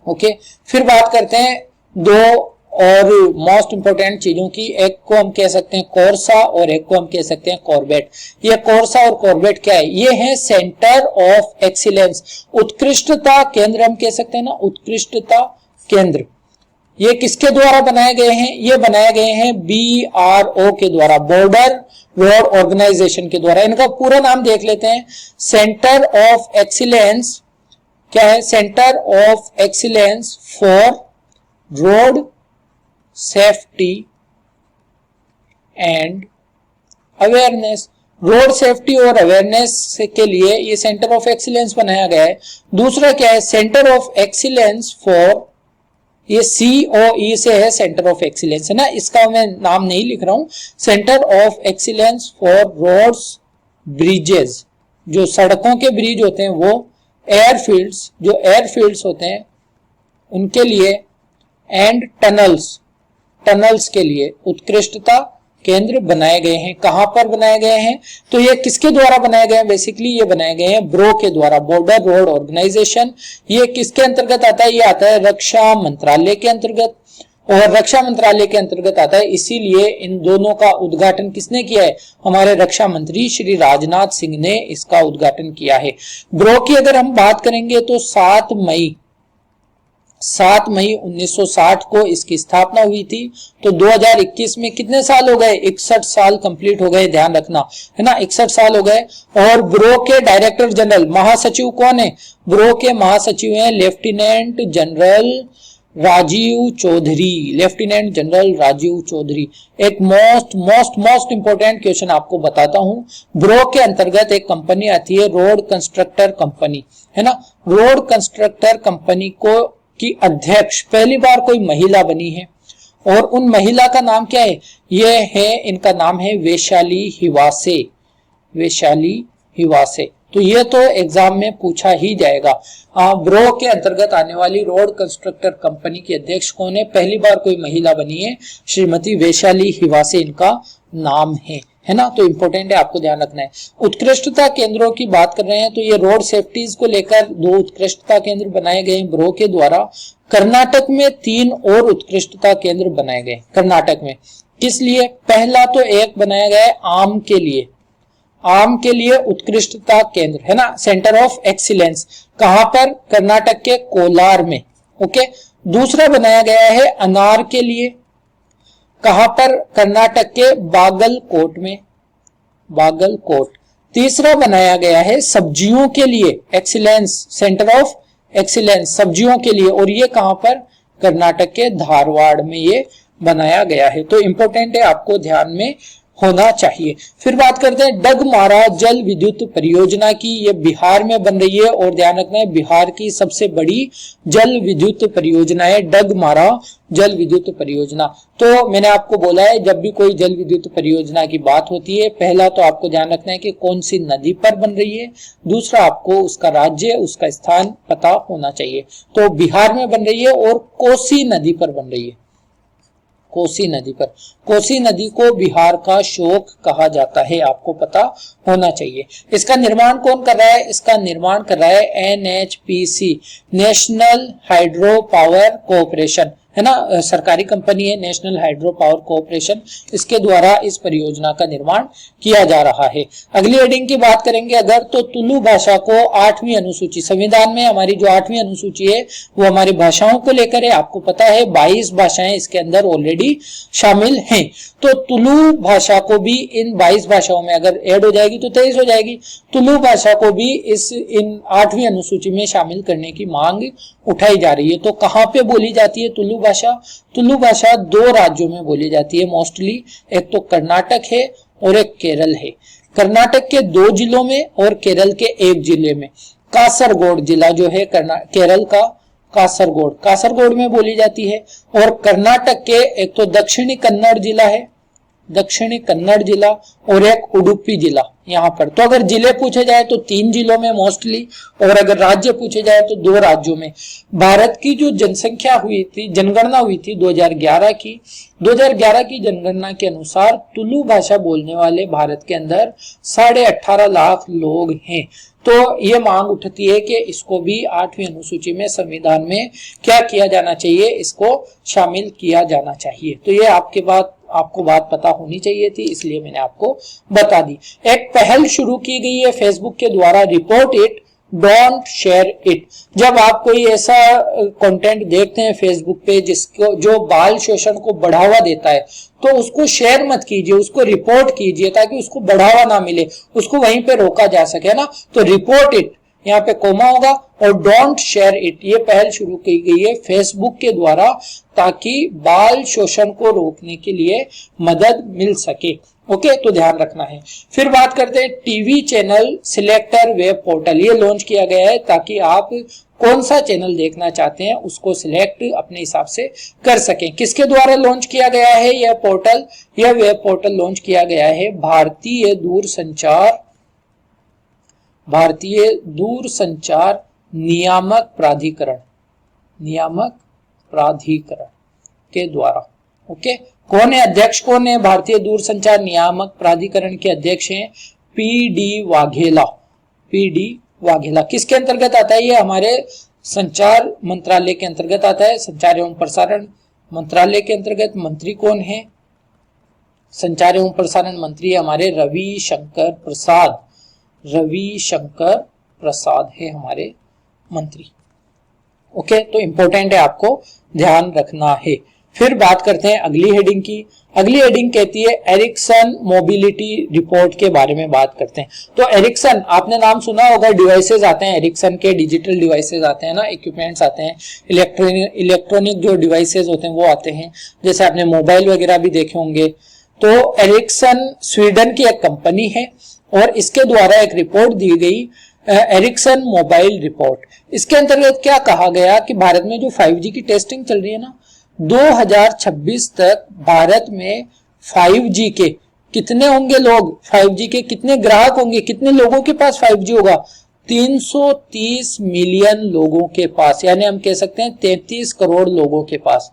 ओके, फिर बात करते हैं दो और मोस्ट इंपोर्टेंट चीजों की। एक को हम कह सकते हैं कोरसा और एक को हम कह सकते हैं कॉर्बेट। ये कोरसा और कॉर्बेट क्या है, ये है सेंटर ऑफ एक्सीलेंस, उत्कृष्टता केंद्र हम कह सकते हैं ना, उत्कृष्टता केंद्र। ये किसके द्वारा बनाए गए हैं, ये बनाए गए हैं BRO के द्वारा, बॉर्डर रोड ऑर्गेनाइजेशन के द्वारा। इनका पूरा नाम देख लेते हैं, सेंटर ऑफ एक्सीलेंस क्या है, centre of excellence for road safety and awareness. Road safety और अवेयरनेस के लिए ये सेंटर ऑफ एक्सीलेंस बनाया गया है। दूसरा क्या है, सेंटर ऑफ एक्सीलेंस फॉर, ये COE से है, सेंटर ऑफ एक्सीलेंस है ना, इसका मैं नाम नहीं लिख रहा हूं, centre of excellence for roads bridges, जो सड़कों के ब्रिज होते हैं वो, एयरफील्ड्स, जो एयरफील्ड्स होते हैं उनके लिए, एंड टनल्स, टनल्स के लिए उत्कृष्टता केंद्र बनाए गए हैं। कहां पर बनाए गए हैं? तो ये किसके द्वारा बनाए गए हैं? बेसिकली ये बनाए गए हैं ब्रो के द्वारा, बॉर्डर रोड ऑर्गेनाइजेशन। ये किसके अंतर्गत आता है? ये आता है रक्षा मंत्रालय के अंतर्गत, और रक्षा मंत्रालय के अंतर्गत आता है, इसीलिए इन दोनों का उद्घाटन किसने किया है? हमारे रक्षा मंत्री श्री राजनाथ सिंह ने इसका उद्घाटन किया है। ब्रो की अगर हम बात करेंगे तो 7 मई 1960 को इसकी स्थापना हुई थी। तो 2021 में कितने साल हो गए? 61 साल कंप्लीट हो गए, ध्यान रखना है ना, 61 साल हो गए। और ब्रो के डायरेक्टर जनरल, महासचिव कौन है? ब्रो के महासचिव हैं lieutenant general Rajiv Chaudhary, lieutenant general Rajiv Chaudhary. एक मोस्ट इंपोर्टेंट क्वेश्चन आपको बताता हूं। ब्रो के अंतर्गत एक कंपनी आती है रोड कंस्ट्रक्टर कंपनी, है ना। रोड कंस्ट्रक्टर कंपनी को की अध्यक्ष पहली बार कोई महिला बनी है, और उन महिला का नाम क्या है? ये है, इनका नाम है वैशाली हिवासे, वैशाली हिवासे। तो ये तो एग्जाम में पूछा ही जाएगा। ब्रो के अंतर्गत आने वाली रोड कंस्ट्रक्टर कंपनी के अध्यक्ष कौन है? पहली बार कोई महिला बनी है, श्रीमती वैशाली हिवासे इनका नाम है ना। तो इंपॉर्टेंट है, आपको ध्यान रखना है। उत्कृष्टता केंद्रों की बात कर रहे हैं तो ये रोड सेफ्टीज को लेकर 2 उत्कृष्टता केंद्र बनाए गए ब्रो के द्वारा। कर्नाटक में 3 और उत्कृष्टता केंद्र बनाए गए। कर्नाटक में किस लिए? पहला तो एक बनाया गया है आम के लिए, आम के लिए उत्कृष्टता केंद्र, है ना, सेंटर ऑफ एक्सीलेंस। कहां पर? कर्नाटक के कोलार में। ओके। दूसरा बनाया गया है अनार के लिए। कहां पर? कर्नाटक के बागलकोट में, बागलकोट। तीसरा बनाया गया है सब्जियों के लिए, एक्सीलेंस, सेंटर ऑफ एक्सीलेंस सब्जियों के लिए, और ये कहां पर? कर्नाटक के धारवाड़ में ये बनाया गया है। तो इंपॉर्टेंट है, आपको ध्यान में होना चाहिए। फिर बात करते हैं डगमारा जल विद्युत परियोजना की। ये बिहार में बन रही है, और ध्यान रखना है बिहार की सबसे बड़ी जल विद्युत परियोजना है डगमारा जल विद्युत परियोजना। तो मैंने आपको बोला है, जब भी कोई जल विद्युत परियोजना की बात होती है, पहला तो आपको ध्यान रखना है कि कौन सी नदी पर बन रही है, दूसरा आपको उसका राज्य, उसका स्थान पता होना चाहिए। तो बिहार में बन रही है और कोसी नदी पर बन रही है, कोसी नदी पर। कोसी नदी को बिहार का शोक कहा जाता है, आपको पता होना चाहिए। इसका निर्माण कौन कर रहा है? इसका निर्माण कर रहा है NHPC, national hydro power corporation, है ना, सरकारी कंपनी है नेशनल हाइड्रो पावर कॉर्पोरेशन। इसके द्वारा इस परियोजना का निर्माण किया जा रहा है। अगली हेडिंग की बात करेंगे अगर, तो तुलु भाषा को 8वीं अनुसूची, संविधान में हमारी जो 8वीं अनुसूची है वो हमारी भाषाओं को लेकर है। आपको पता है 22 भाषाएं इसके अंदर ऑलरेडी शामिल हैं। तो तुलु भाषा को भी इन 22 भाषाओं में अगर ऐड हो जाएगी तो 23 हो जाएगी। तुलु भाषा को भी इन 8वीं अनुसूची में शामिल करने की मांग उठाई जा रही है। तो कहां पे बोली जाती है तुलु भाषा? तुलु भाषा 2 राज्यों में बोली जाती है मोस्टली, एक तो कर्नाटक है और एक केरल है। कर्नाटक के 2 जिलों में और केरल के 1 जिले में। कासरगोड जिला जो है केरल का, कासरगोड में बोली जाती है। और कर्नाटक के एक तो दक्षिणी कन्नड़ जिला है, दक्षिणी कन्नड़ जिला, और एक उडुपी जिला यहाँ पर। तो अगर जिले पूछे जाए तो 3 जिलों में मोस्टली, और अगर राज्य पूछे जाए तो 2 राज्यों में। भारत की जो जनसंख्या हुई थी, जनगणना हुई थी 2011 की जनगणना के अनुसार तुलु भाषा बोलने वाले भारत के अंदर 18.5 लाख लोग हैं। तो ये मांग उठती है कि इसको भी 8वीं अनुसूची में, संविधान में क्या किया जाना चाहिए? इसको शामिल किया जाना चाहिए। तो ये आपको बात पता होनी चाहिए थी, इसलिए मैंने आपको बता दी। एक पहल शुरू की गई है फेसबुक के द्वारा, report it don't share it. जब आप कोई ऐसा कंटेंट देखते हैं फेसबुक पे जो बाल शोषण को बढ़ावा देता है, तो उसको शेयर मत कीजिए, उसको रिपोर्ट कीजिए ताकि उसको बढ़ावा ना मिले, उसको वहीं पे रोका जा सके ना। तो रिपोर्ट इट, यहाँ पे कोमा होगा, और डोंट शेयर इट, ये पहल शुरू की गई है फेसबुक के द्वारा ताकि बाल शोषण को रोकने के लिए मदद मिल सके। ओके, तो ध्यान रखना है। फिर बात करते हैं TV channel selector web portal. ये लॉन्च किया गया है ताकि आप कौन सा चैनल देखना चाहते हैं उसको सिलेक्ट अपने हिसाब से कर सकें। किसके द्वारा लॉन्च किया गया है यह पोर्टल? यह वेब पोर्टल लॉन्च किया गया है भारतीय दूरसंचार भारतीय दूरसंचार नियामक प्राधिकरण, नियामक प्राधिकरण के द्वारा। ओके, कौन है अध्यक्ष, कौन है भारतीय दूरसंचार नियामक प्राधिकरण के अध्यक्ष हैं? पीडी वाघेला। पीडी वाघेला किसके अंतर्गत आता है? ये हमारे संचार मंत्रालय के अंतर्गत आता है, संचार एवं प्रसारण मंत्रालय के अंतर्गत। मंत्री कौन है? संचार एवं प्रसारण मंत्री हमारे रविशंकर प्रसाद, रविशंकर प्रसाद है हमारे मंत्री। ओके, तो इंपॉर्टेंट है, आपको ध्यान रखना है। फिर बात करते हैं अगली हेडिंग की। अगली हेडिंग कहती है एरिक्सन मोबिलिटी रिपोर्ट के बारे में बात करते हैं। तो एरिक्सन, आपने नाम सुना होगा, डिवाइसेस आते हैं एरिक्सन के, डिजिटल डिवाइसेस आते हैं ना, इक्विपमेंट्स आते हैं, इलेक्ट्रॉनिक जो डिवाइसेस होते हैं वो आते हैं, जैसे आपने मोबाइल वगैरह भी देखे होंगे। तो एरिक्सन स्वीडन की एक कंपनी है और इसके द्वारा एक रिपोर्ट दी गई, एरिक्सन मोबाइल रिपोर्ट। इसके अंतर्गत क्या कहा गया कि भारत में जो 5G की टेस्टिंग चल रही है ना, 2026 तक भारत में 5G के कितने होंगे लोग, 5G के कितने ग्राहक होंगे, कितने लोगों के पास 5G होगा? 330 मिलियन लोगों के पास, यानी हम कह सकते हैं 33 करोड़ लोगों के पास।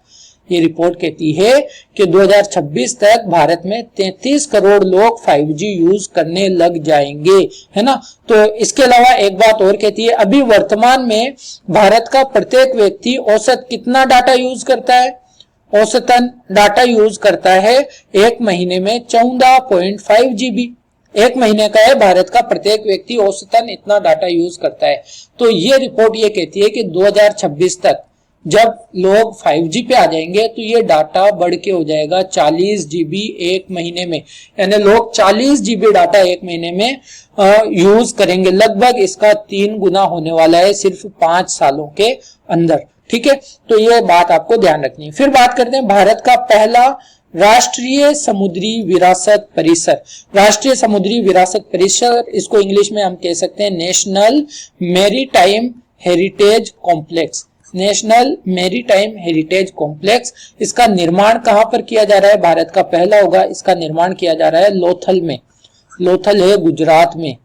ये रिपोर्ट कहती है कि 2026 तक भारत में 33 करोड़ लोग 5G यूज करने लग जाएंगे, है ना। तो इसके अलावा एक बात और कहती है, अभी वर्तमान में भारत का प्रत्येक व्यक्ति औसत कितना डाटा यूज करता है? औसतन डाटा यूज करता है एक महीने में 14.5 GB। एक महीने का है, भारत का प्रत्येक व्यक्ति औसतन इतना डाटा यूज करता है। तो ये रिपोर्ट ये कहती है कि 2026 तक जब लोग 5G पे आ जाएंगे तो ये डाटा बढ़ के हो जाएगा 40 GB एक महीने में, यानी लोग 40 GB डाटा एक महीने में यूज करेंगे। लगभग इसका 3 गुना होने वाला है सिर्फ 5 सालों के अंदर। ठीक है, तो ये बात आपको ध्यान रखनी है। फिर बात करते हैं भारत का पहला राष्ट्रीय समुद्री विरासत परिसर। राष्ट्रीय समुद्री विरासत परिसर, इसको इंग्लिश में हम कह सकते हैं national maritime heritage complex, national maritime heritage complex. इसका निर्माण कहां पर किया जा रहा है? भारत का पहला होगा, इसका निर्माण किया जा रहा है लोथल में। लोथल है गुजरात में,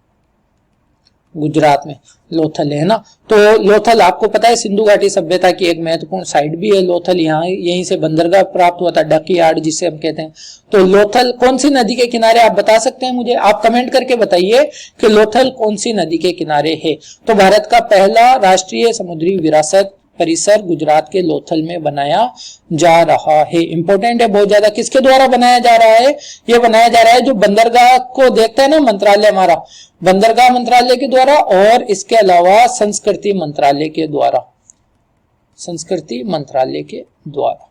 गुजरात में लोथल है ना। तो लोथल आपको पता है सिंधु घाटी सभ्यता की एक महत्वपूर्ण साइट भी है लोथल, यहाँ यहीं से बंदरगाह प्राप्त हुआ था, डक यार्ड जिसे हम कहते हैं। तो लोथल कौन सी नदी के किनारे, आप बता सकते हैं मुझे? आप कमेंट करके बताइए कि लोथल कौन सी नदी के किनारे है। तो भारत का पहला राष्ट्रीय समुद्री विरासत परिसर गुजरात के लोथल में बनाया जा रहा है। इंपॉर्टेंट है बहुत ज्यादा। किसके द्वारा बनाया जा रहा है? ये बनाया जा रहा है जो बंदरगाह को देखता है ना मंत्रालय, हमारा बंदरगाह मंत्रालय के द्वारा, और इसके अलावा संस्कृति मंत्रालय के द्वारा, संस्कृति मंत्रालय के द्वारा।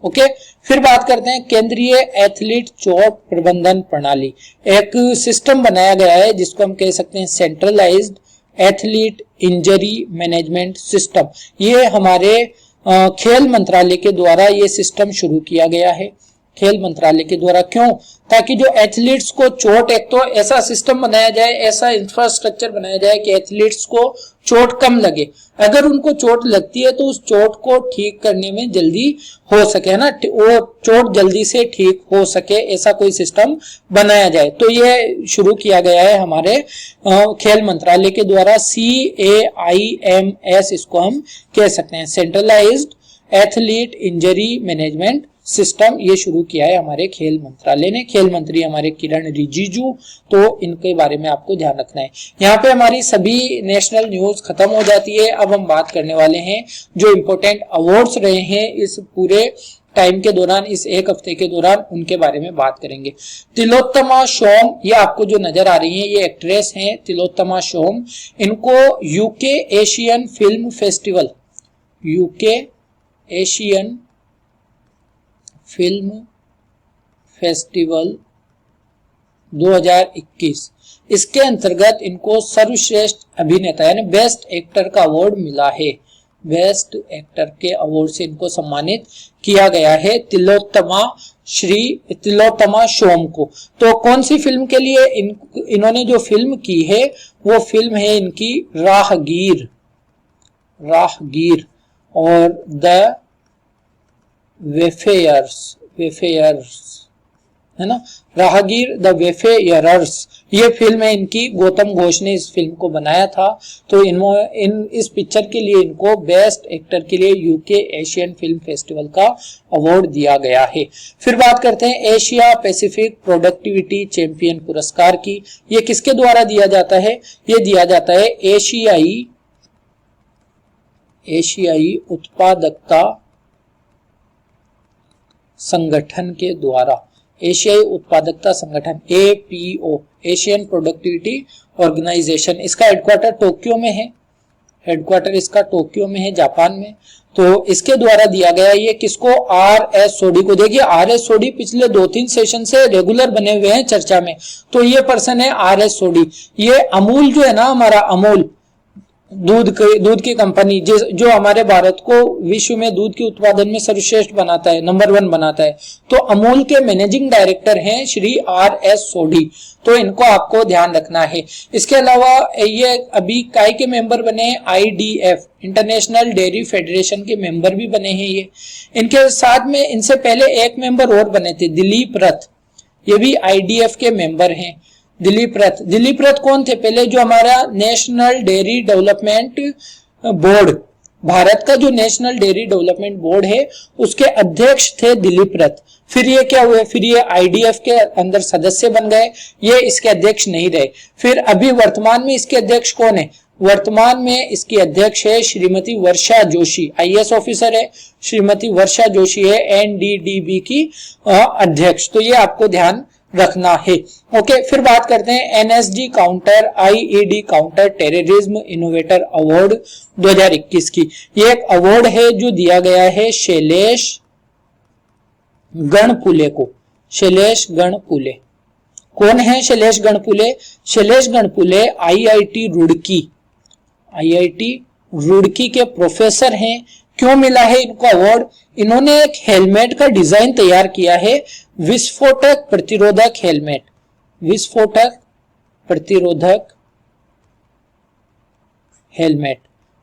ओके, फिर बात करते हैं केंद्रीय एथलीट चोट प्रबंधन प्रणाली। एक सिस्टम बनाया गया है जिसको हम कह सकते हैं centralised athlete injury management system. ये हमारे खेल मंत्रालय के द्वारा ये सिस्टम शुरू किया गया है, खेल मंत्रालय के द्वारा। क्यों? ताकि जो एथलीट्स को चोट, एक तो ऐसा सिस्टम बनाया जाए, ऐसा इंफ्रास्ट्रक्चर बनाया जाए कि एथलीट्स को चोट कम लगे। अगर उनको चोट लगती है तो उस चोट को ठीक करने में जल्दी हो सके, है ना, वो चोट जल्दी से ठीक हो सके, ऐसा कोई सिस्टम बनाया जाए। तो ये शुरू किया गया है हमारे खेल मंत्रालय के द्वारा, CAIMS इसको हम कह सकते हैं, centralised athlete injury management system. ये शुरू किया है हमारे खेल मंत्रालय ने। खेल मंत्री हमारे किरण रिजिजू, तो इनके बारे में आपको ध्यान रखना है। यहाँ पे हमारी सभी नेशनल न्यूज खत्म हो जाती है। अब हम बात करने वाले हैं जो इम्पोर्टेंट अवार्ड्स रहे हैं इस पूरे टाइम के दौरान, इस एक हफ्ते के दौरान, उनके बारे में बात करेंगे। तिलोत्तमा शोम, ये आपको जो नजर आ रही है ये एक्ट्रेस हैं तिलोत्तमा शोम। इनको UK Asian film festival, UK Asian film festival 2021, इसके अंतर्गत इनको सर्वश्रेष्ठ अभिनेता यानी बेस्ट एक्टर का अवार्ड मिला है। बेस्ट एक्टर के अवार्ड से इनको सम्मानित किया गया है तिलोत्तमा शोम को। तो कौन सी फिल्म के लिए इन्होंने जो फिल्म की है वो फिल्म है इनकी राहगीर, राहगीर और द वेफेयर्स, वेफेयर्स है ना। राहगीर द वेफेयरर्स ये फिल्म है इनकी, गौतम घोष ने इस फिल्म को बनाया था। तो इस पिक्चर के लिए इनको बेस्ट एक्टर के लिए यूके एशियन फिल्म फेस्टिवल का अवार्ड दिया गया है। फिर बात करते हैं एशिया पैसिफिक प्रोडक्टिविटी चैंपियन पुरस्कार की। ये किसके द्वारा दिया जाता है? ये दिया जाता है एशियाई उत्पादकता संगठन के द्वारा। एशियाई उत्पादकता संगठन APO, एशियन प्रोडक्टिविटी ऑर्गेनाइजेशन। इसका हेडक्वार्टर टोक्यो में है, हेडक्वार्टर इसका टोक्यो में है, जापान में। तो इसके द्वारा दिया गया। ये किसको? RSOD को। देखिए RSOD पिछले 2-3 सेशन से रेगुलर बने हुए हैं चर्चा में। तो ये पर्सन है RSOD। ये अमूल जो है ना, हमारा अमूल दूध की कंपनी जो हमारे भारत को विश्व में दूध के उत्पादन में सर्वश्रेष्ठ बनाता है, नंबर 1 बनाता है। तो अमूल के मैनेजिंग डायरेक्टर हैं श्री RSOD। तो इनको आपको ध्यान रखना है। इसके अलावा ये अभी काय के मेंबर बने हैं? IDF, इंटरनेशनल डेयरी फेडरेशन के मेंबर भी बने हैं ये। इनके साथ में इनसे पहले एक मेंबर और बने थे, दिलीप रथ। ये भी IDF के मेंबर हैं। दिलीप रथ कौन थे? पहले जो हमारा national dairy development board, Bharat का जो नेशनल डेयरी डेवलपमेंट बोर्ड है उसके अध्यक्ष थे दिलीप रथ। फिर ये क्या हुए? फिर ये IDF के अंदर सदस्य बन गए, ये इसके अध्यक्ष नहीं रहे। फिर अभी वर्तमान में इसके अध्यक्ष कौन है? वर्तमान में इसकी अध्यक्ष है श्रीमती वर्षा जोशी, IAS ऑफिसर है। श्रीमती वर्षा जोशी है NDDB की अध्यक्ष। तो ये आपको ध्यान रखना है। ओके, फिर बात करते हैं NSG counter IED counter terrorism innovator award 2021 की। ये एक अवार्ड है जो दिया गया है शैलेश गणपुले को। शैलेश गणपुले कौन है? शैलेश गणपुले IIT रुड़की के प्रोफेसर हैं। क्यों मिला है इनको अवार्ड? इन्होंने एक हेलमेट का डिजाइन तैयार किया है, विस्फोटक प्रतिरोधक हेलमेट, विस्फोटक प्रतिरोधक हेलमेट,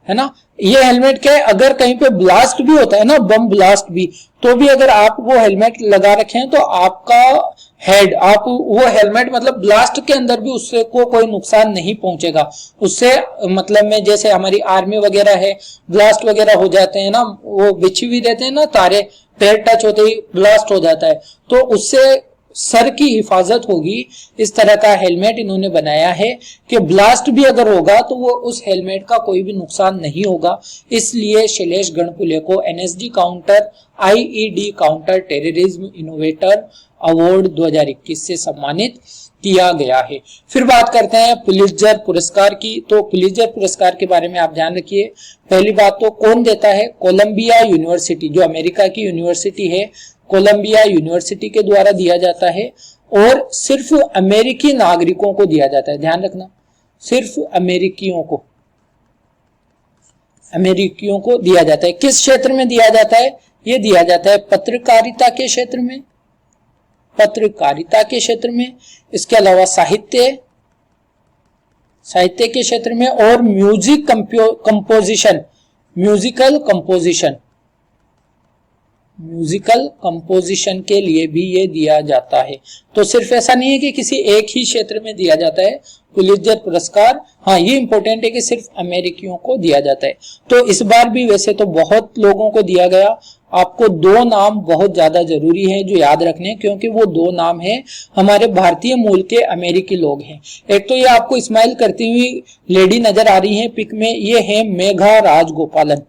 है ना। ये हेलमेट क्या है? अगर कहीं पे ब्लास्ट भी होता है ना, बम ब्लास्ट भी, तो भी अगर आप वो हेलमेट लगा रखे हैं तो आपका हेड, आप वो हेलमेट मतलब ब्लास्ट के अंदर भी उससे को कोई नुकसान नहीं पहुंचेगा। उससे मतलब में जैसे हमारी आर्मी वगैरह है, ब्लास्ट वगैरह हो जाते हैं ना, वो बिछी हुई रहते हैं ना तारे, पैर टच होते ही ब्लास्ट हो जाता है, तो उससे सर की हिफाजत होगी। इस तरह का हेलमेट इन्होंने बनाया है कि ब्लास्ट भी अगर होगा तो वो उस हेलमेट का कोई भी नुकसान नहीं होगा। इसलिए शैलेश गणपुले को NSG counter IED counter terrorism innovator award 2021 से सम्मानित किया गया है। फिर बात करते हैं पुलित्जर पुरस्कार की। तो पुलित्जर पुरस्कार के बारे में आप जान रखिए। पहली बात तो कौन देता है? कोलंबिया यूनिवर्सिटी, जो अमेरिका की यूनिवर्सिटी है, कोलंबिया यूनिवर्सिटी के द्वारा दिया जाता है और सिर्फ अमेरिकी नागरिकों को दिया जाता है। ध्यान रखना, सिर्फ अमेरिकियों को दिया जाता है। किस क्षेत्र में दिया जाता है? ये दिया जाता है पत्रकारिता के क्षेत्र में, पत्रकारिता के क्षेत्र में। इसके अलावा साहित्य के क्षेत्र में और म्यूजिक कंपोजिशन, म्यूजिकल कंपोजिशन के लिए भी ये दिया जाता है। तो सिर्फ ऐसा नहीं है कि किसी एक ही क्षेत्र में दिया जाता है पुलित्जर पुरस्कार। हाँ, ये इंपॉर्टेंट है कि सिर्फ अमेरिकियों को दिया जाता है। तो इस बार भी वैसे तो बहुत लोगों को दिया गया। आपको 2 नाम बहुत ज्यादा जरूरी है जो याद रखने, क्योंकि वो 2 नाम है हमारे भारतीय मूल के अमेरिकी लोग हैं। एक तो ये आपको स्माइल करती हुई लेडी नजर आ रही है पिक में, ये है मेघा राजगोपालन।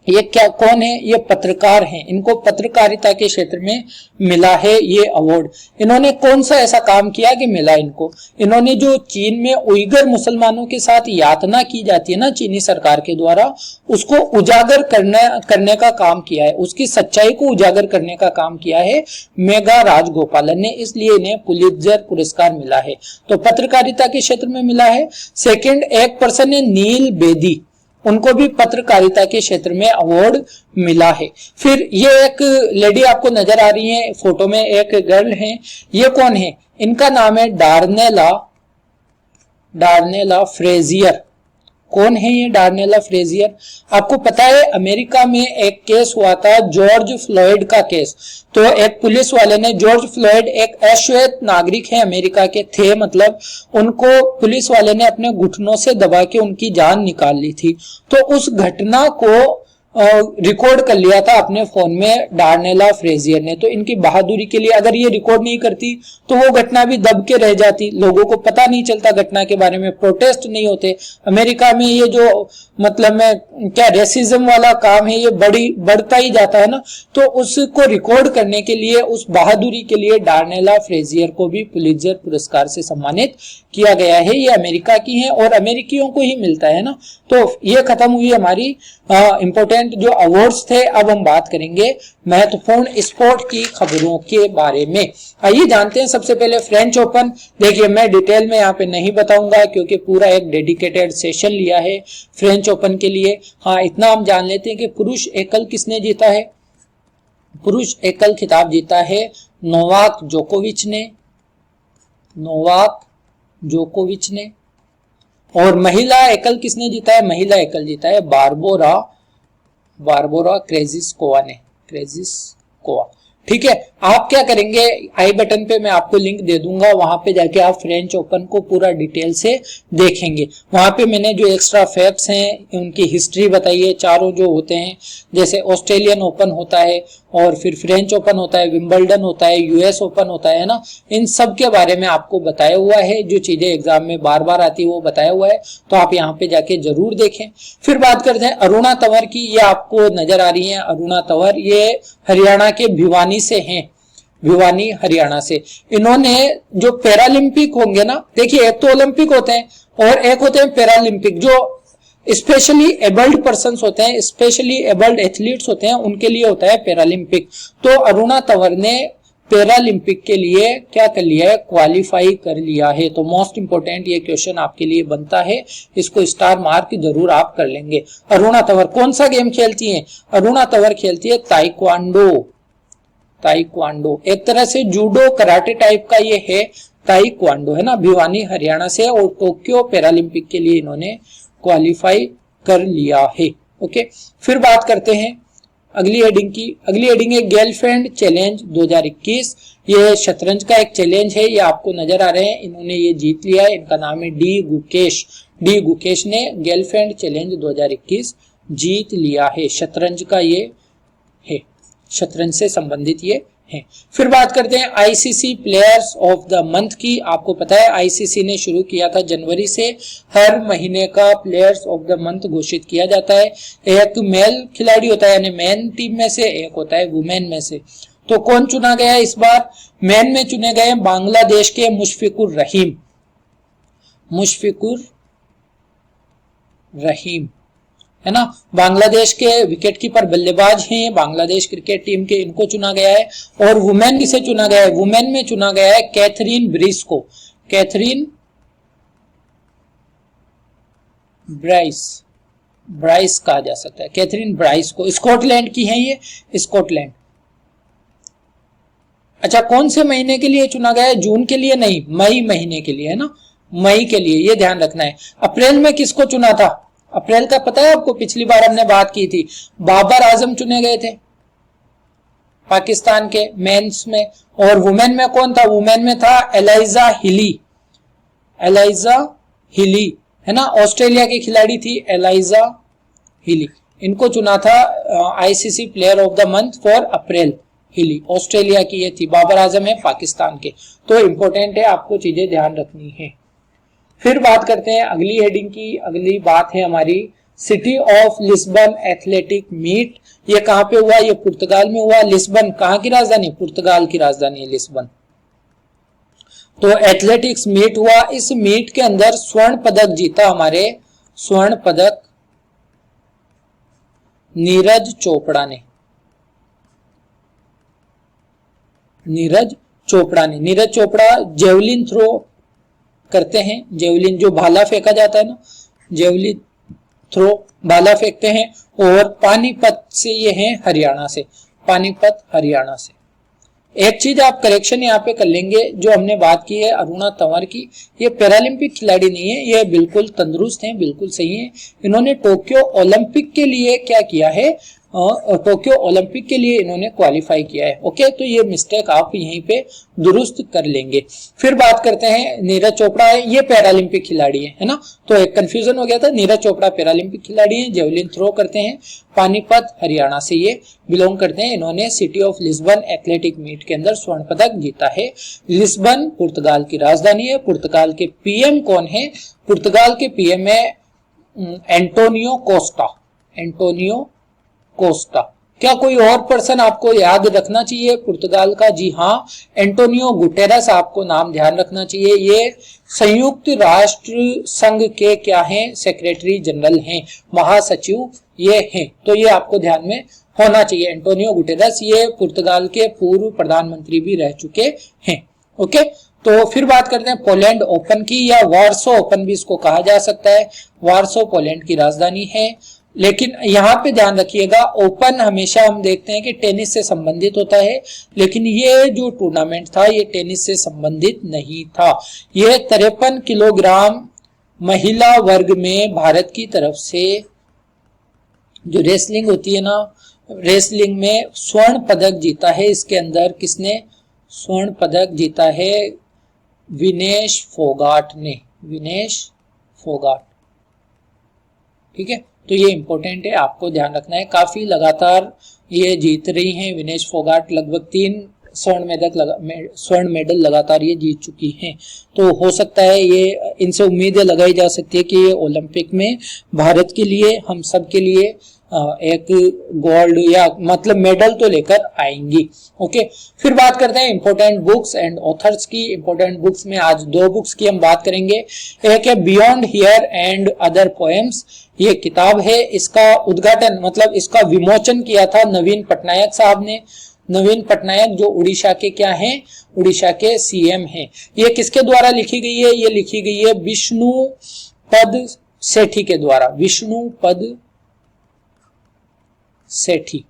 ये क्या कौन है? ये पत्रकार हैं। इनको पत्रकारिता के क्षेत्र में मिला है ये अवार्ड। इन्होंने कौन सा ऐसा काम किया कि मिला इनको? इन्होंने जो चीन में उइगर मुसलमानों के साथ यातना की जाती है ना चीनी सरकार के द्वारा, उसको उजागर करने का काम किया है, उसकी सच्चाई को उजागर करने का काम किया है मेघा राजगोपालन ने, इसलिए इन्हें पुलित्जर पुरस्कार मिला है। तो पत्रकारिता के क्षेत्र में मिला है। सेकंड, एक पर्सन है नील बेदी, उनको भी पत्रकारिता के क्षेत्र में अवार्ड मिला है। फिर ये एक लेडी आपको नजर आ रही है फोटो में, एक गर्ल है। ये कौन है? इनका नाम है डार्नेला फ्रेजियर। कौन है ये डार्नेला फ्रेजियर? आपको पता है अमेरिका में एक केस हुआ था, जॉर्ज फ्लॉयड का केस। तो एक पुलिस वाले ने, जॉर्ज फ्लॉयड एक अश्वेत नागरिक है अमेरिका के थे, मतलब उनको पुलिस वाले ने अपने घुटनों से दबा के उनकी जान निकाल ली थी। तो उस घटना को रिकॉर्ड कर लिया था अपने फोन में डार्नेला फ्रेजियर ने। तो इनकी बहादुरी के लिए, अगर ये रिकॉर्ड नहीं करती तो वो घटना भी दब के रह जाती, लोगों को पता नहीं चलता घटना के बारे में, प्रोटेस्ट नहीं होते। अमेरिका में ये जो मतलब में क्या रेसिज्म वाला काम है ये बढ़ता ही जाता है ना। तो उसको रिकॉर्ड करने के लिए, उस बहादुरी के लिए डार्नेला फ्रेजियर को भी पुलित्जर पुरस्कार से सम्मानित किया गया है। ये अमेरिका की है और अमेरिकियों को ही मिलता है ना। तो ये खत्म हुई हमारी इंपॉर्टेंट जो अवार्ड्स थे। अब हम बात करेंगे महत्वपूर्ण स्पोर्ट की खबरों के बारे में। आइए जानते हैं सबसे पहले फ्रेंच ओपन। देखिए मैं डिटेल में यहाँ पे नहीं बताऊंगा क्योंकि पूरा एक डेडिकेटेड सेशन लिया है फ्रेंच ओपन के लिए। हाँ, इतना हम जान लेते हैं कि पुरुष एकल किसने जीता है? पुरुष एकल खिताब जीता है नोवाक जोकोविच ने, नोवाक जोकोविच ने। और महिला एकल किसने जीता है? महिला एकल जीता है बारबोरा क्रेजिस्कोवा ने, क्रेजिस्कोवा। ठीक है, आप क्या करेंगे, आई बटन पे मैं आपको लिंक दे दूंगा, वहां पे जाके आप फ्रेंच ओपन को पूरा डिटेल से देखेंगे। वहां पे मैंने जो एक्स्ट्रा फैक्ट्स हैं उनकी हिस्ट्री बताई है, चारों जो होते हैं, जैसे ऑस्ट्रेलियन ओपन होता है और फिर फ्रेंच ओपन होता है, विंबलडन होता है, यूएस ओपन होता है ना, इन सब के बारे में आपको बताया हुआ है। जो चीजें एग्जाम में बार बार आती है वो बताया हुआ है, तो आप यहाँ पे जाके जरूर देखें। फिर बात करते हैं अरुणा तंवर की। ये आपको नजर आ रही है अरुणा तंवर, ये हरियाणा के भिवानी से हैं, भिवानी हरियाणा से। इन्होंने जो पैरालंपिक होंगे ना, देखिए एक तो ओलंपिक होते हैं और एक होते हैं पैरालंपिक, जो स्पेशली एबल्ड पर्संस होते हैं, स्पेशली एबल्ड एथलीट्स होते हैं, उनके लिए होता है पैरालंपिक। तो अरुणा तंवर ने पैरालंपिक के लिए क्या कर लिया है? क्वालिफाई कर लिया है। तो मोस्ट इंपोर्टेंट ये क्वेश्चन आपके लिए बनता है, इसको स्टार मार्क जरूर आप कर लेंगे। अरुणा तंवर कौन सा गेम खेलती हैं? अरुणा तंवर खेलती है ताइक्वांडो, ताइक्वांडो। एक तरह से जूडो कराटे टाइप का ये है, ताइक्वांडो है ना, भिवानी हरियाणा से। और टोक्यो पैरालंपिक के लिए इन्होंने क्वालिफाई कर लिया है। ओके, फिर बात करते हैं अगली हेडिंग की। अगली हेडिंग है गर्लफ्रेंड चैलेंज 2021। ये शतरंज का एक चैलेंज है, ये आपको नजर आ रहे हैं, इन्होंने ये जीत लिया है। इनका नाम है डी गुकेश। डी गुकेश ने गर्लफ्रेंड चैलेंज 2021 जीत लिया है। शतरंज का ये है, शतरंज से संबंधित ये है। फिर बात करते हैं ICC players of the month की। आपको पता है आईसीसी ने शुरू किया था जनवरी से, हर महीने का प्लेयर्स ऑफ द मंथ घोषित किया जाता है। एक मेल खिलाड़ी होता है यानी मैन टीम में से, एक होता है वुमेन में से। तो कौन चुना गया है इस बार? मैन में चुने गए बांग्लादेश के मुशफिकुर रहीम, मुशफिकुर रहीम है ना, बांग्लादेश के विकेटकीपर बल्लेबाज हैं बांग्लादेश क्रिकेट टीम के, इनको चुना गया है। और वुमेन किसे चुना गया है? वुमेन में चुना गया है कैथरीन ब्रिस को, कैथरीन ब्राइस कहा जा सकता है, कैथरीन ब्राइस को। स्कॉटलैंड की है ये, स्कॉटलैंड। अच्छा, कौन से महीने के लिए चुना गया है? जून के लिए नहीं, मई महीने के लिए है ना, मई के लिए, ये ध्यान रखना है। अप्रैल में किसको चुना था? अप्रैल का पता है आपको, पिछली बार हमने बात की थी, बाबर आजम चुने गए थे पाकिस्तान के मेंस में। और वुमेन में कौन था? वुमेन में था एलाइजा हिली, एलाइजा हिली है ना, ऑस्ट्रेलिया की खिलाड़ी थी एलाइजा हिली। इनको चुना था ICC player of the month for अप्रैल, हिली ऑस्ट्रेलिया की ये थी। बाबर आजम है पाकिस्तान के। तो इंपॉर्टेंट है, आपको चीजें ध्यान रखनी है। फिर बात करते हैं अगली हेडिंग की। अगली बात है हमारी city of Lisbon athletic meet. ये कहां पे हुआ? ये पुर्तगाल में हुआ। लिस्बन कहां की राजधानी? पुर्तगाल की राजधानी है लिस्बन। तो एथलेटिक्स मीट हुआ। इस मीट के अंदर स्वर्ण पदक जीता हमारे, स्वर्ण पदक नीरज चोपड़ा ने, नीरज चोपड़ा ने। नीरज चोपड़ा जेवलिन थ्रो करते हैं, जेवलिन जो भाला फेंका जाता है ना, जेवलिन थ्रो भाला फेंकते हैं। और पानीपत से ये हैं, हरियाणा से, पानीपत हरियाणा से। एक चीज आप करेक्शन यहाँ पे कर लेंगे, जो हमने बात की है अरुणा तंवर की, ये पैरालंपिक खिलाड़ी नहीं है, ये बिल्कुल तंदुरुस्त हैं, बिल्कुल सही है। इन्होंने टोक्यो ओलंपिक के लिए क्या किया है, टोक्यो ओलंपिक के लिए इन्होंने क्वालिफाई किया है। ओके, तो ये मिस्टेक आप यहीं पे दुरुस्त कर लेंगे। फिर बात करते हैं नीरज चोपड़ा है, ये पैरालंपिक खिलाड़ी है ना, तो एक कंफ्यूजन हो गया था। नीरज चोपड़ा पैरालंपिक खिलाड़ी है, जेवलिन थ्रो करते हैं, पानीपत हरियाणा से ये बिलोंग करते हैं। इन्होंने city of Lisbon athletic meet के अंदर स्वर्ण पदक जीता है। लिस्बन पुर्तगाल की राजधानी है। पुर्तगाल के पीएम कौन है? पुर्तगाल के पीएम है एंटोनियो कोस्टा। Antonio Costa. क्या कोई और पर्सन आपको याद रखना चाहिए पुर्तगाल का? जी हाँ, एंटोनियो गुटेरस आपको नाम ध्यान रखना चाहिए। ये संयुक्त राष्ट्र संघ के क्या हैं? सेक्रेटरी जनरल हैं, महासचिव ये हैं, तो ये आपको ध्यान में होना चाहिए। एंटोनियो गुटेरस ये पुर्तगाल के पूर्व प्रधानमंत्री भी रह चुके हैं। ओके, तो फिर बात करते हैं पोलैंड ओपन की, या वार्सो ओपन भी इसको कहा जा सकता है। वार्सो पोलैंड की राजधानी है। लेकिन यहाँ पे ध्यान रखिएगा, ओपन हमेशा हम देखते हैं कि टेनिस से संबंधित होता है, लेकिन ये जो टूर्नामेंट था ये टेनिस से संबंधित नहीं था। ये 53 किलोग्राम महिला वर्ग में भारत की तरफ से जो रेसलिंग होती है ना, रेसलिंग में स्वर्ण पदक जीता है। इसके अंदर किसने स्वर्ण पदक जीता है? विनेश फोगाट ने। विनेश फोगाट, ठीक है, तो ये इंपॉर्टेंट है, आपको ध्यान रखना है। काफी लगातार ये जीत रही हैं विनेश फोगाट, लगभग 3 स्वर्ण मेडल लगातार ये जीत चुकी हैं। तो हो सकता है ये, इनसे उम्मीदें लगाई जा सकती है कि ये ओलंपिक में भारत के लिए, हम सब के लिए एक गोल्ड या मतलब मेडल तो लेकर आएंगी। ओके, फिर बात करते हैं इंपॉर्टेंट बुक्स एंड ऑथर्स की। इंपॉर्टेंट बुक्स में आज 2 बुक्स की हम बात करेंगे। एक है beyond here and other poems, ये किताब है, इसका उद्घाटन मतलब इसका विमोचन किया था नवीन पटनायक साहब ने। नवीन पटनायक जो उड़ीसा के क्या हैं? उड़ीसा के सीएम हैं। ये किसके द्वारा लिखी गई है? ये लिखी गई है विष्णुपद सेठी के द्वारा। विष्णुपद सेठी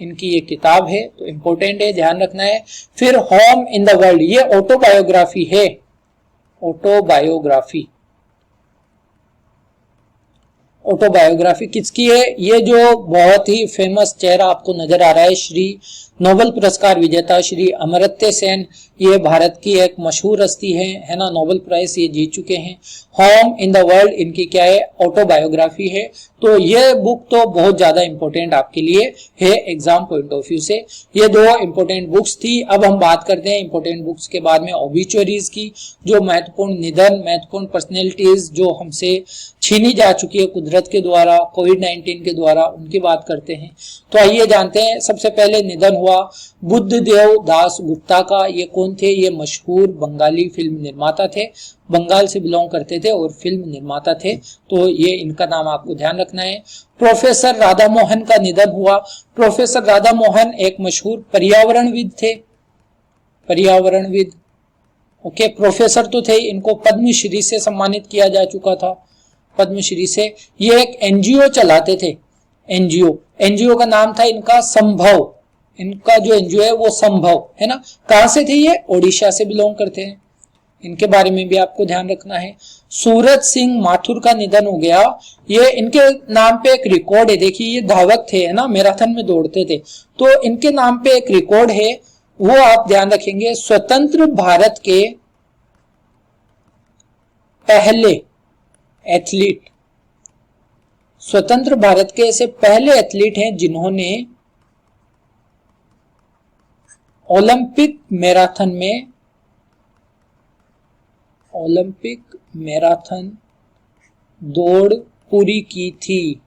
इनकी ये किताब है, तो इंपॉर्टेंट है, ध्यान रखना है। फिर होम इन द वर्ल्ड, ये ऑटोबायोग्राफी है। ऑटोबायोग्राफी, ऑटोबायोग्राफी किसकी है? ये जो बहुत ही फेमस चेहरा आपको नजर आ रहा है, श्री नोबेल पुरस्कार विजेता श्री अमर्त्य सेन, ये भारत की एक मशहूर हस्ती है ना, नोबेल प्राइज ये जीत चुके हैं। होम इन द वर्ल्ड इनकी क्या है? ऑटोबायोग्राफी है। तो ये बुक तो बहुत ज्यादा इंपॉर्टेंट आपके लिए है एग्जाम पॉइंट ऑफ व्यू से। ये 2 इंपॉर्टेंट बुक्स थी। अब हम बात करते हैं इंपॉर्टेंट बुक्स के बाद में ओबिचुअरीज की, जो महत्वपूर्ण निधन, महत्वपूर्ण पर्सनैलिटीज जो हमसे छीनी जा चुकी है कुदरत के द्वारा, कोविड-19 के द्वारा, उनकी बात करते हैं। तो आइए जानते हैं। सबसे पहले निधन हुआ बुद्धदेव दास गुप्ता का। ये कौन थे? ये मशहूर बंगाली फिल्म निर्माता थे, बंगाल से बिलोंग करते थे और फिल्म निर्माता थे, तो ये इनका नाम आपको ध्यान रखना है। प्रोफेसर राधा मोहन का निधन हुआ। प्रोफेसर राधा मोहन एक मशहूर पर्यावरणविद थे, पर्यावरणविद। ओके, प्रोफेसर तो थे, इनको पद्मश्री से सम्मानित किया जा चुका था, पद्मश्री से। ये एक एनजीओ चलाते थे, एनजीओ का नाम था इनका संभव। इनका जो एनजीओ है वो संभव है ना। कहां से थे ये? ओडिशा से बिलोंग करते हैं। इनके बारे में भी आपको ध्यान रखना है। सूरज सिंह माथुर का निधन हो गया। ये इनके नाम पे एक रिकॉर्ड है, देखिए ये धावक थे है ना, मैराथन में दौड़ते थे, तो इनके नाम पे एक रिकॉर्ड है, वो आप ध्यान रखेंगे। स्वतंत्र भारत के पहले एथलीट, स्वतंत्र भारत के ऐसे पहले एथलीट हैं जिन्होंने ओलंपिक मैराथन दौड़ पूरी की थी,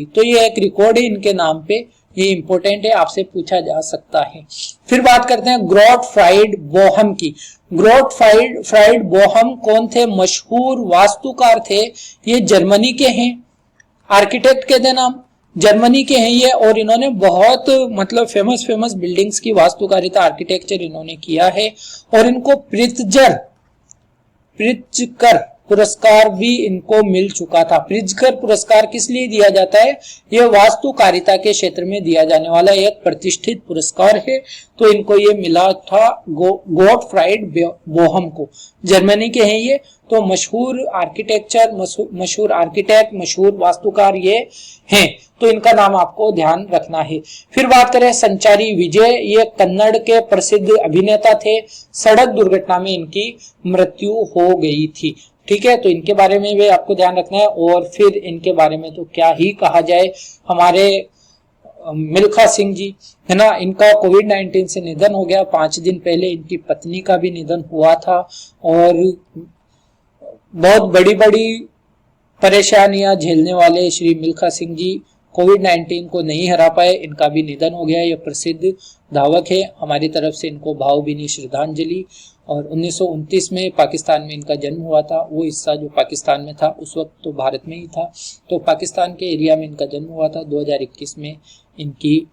तो ये एक रिकॉर्ड है इनके नाम पे, ये इंपॉर्टेंट है, आपसे पूछा जा सकता है। फिर बात करते हैं गॉटफ्राइड बोहम की। गॉटफ्राइड बोहम कौन थे? मशहूर वास्तुकार थे, ये जर्मनी के हैं। आर्किटेक्ट के थे नाम, जर्मनी के हैं ये, और इन्होंने बहुत मतलब फेमस बिल्डिंग्स की वास्तुकारिता, आर्किटेक्चर इन्होंने किया है। और इनको प्रित्जकर पुरस्कार भी इनको मिल चुका था। प्रिज्कर पुरस्कार किस लिए दिया जाता है? यह वास्तुकारिता के क्षेत्र में दिया जाने वाला एक प्रतिष्ठित पुरस्कार है। तो इनको ये मिला था गॉटफ्राइड बोहम को, जर्मनी के हैं ये। तो मशहूर आर्किटेक्चर, मशहूर आर्किटेक्ट, मशहूर वास्तुकार ये हैं। तो इनका नाम आपको ध्यान रखना है। फिर बात करें संचारी विजय, ये कन्नड़ के प्रसिद्ध अभिनेता थे। सड़क दुर्घटना में इनकी मृत्यु हो गई थी। ठीक है, तो इनके बारे में भी आपको ध्यान रखना है। और फिर इनके बारे में तो क्या ही कहा जाए, हमारे मिल्खा सिंह जी है ना, इनका कोविड-19 से निधन हो गया। 5 दिन पहले इनकी पत्नी का भी निधन हुआ था और बहुत बड़ी बड़ी परेशानियां झेलने वाले श्री मिल्खा सिंह जी कोविड-19 को नहीं हरा पाए, इनका भी निधन हो गया। ये प्रसिद्ध धावक है, हमारी तरफ से इनको भावभीनी श्रद्धांजलि। और 1929 में पाकिस्तान में इनका जन्म हुआ था। वो हिस्सा जो पाकिस्तान में था उस वक्त तो भारत में ही था, तो पाकिस्तान के एरिया में इनका जन्म हुआ था। 2021 में इनकी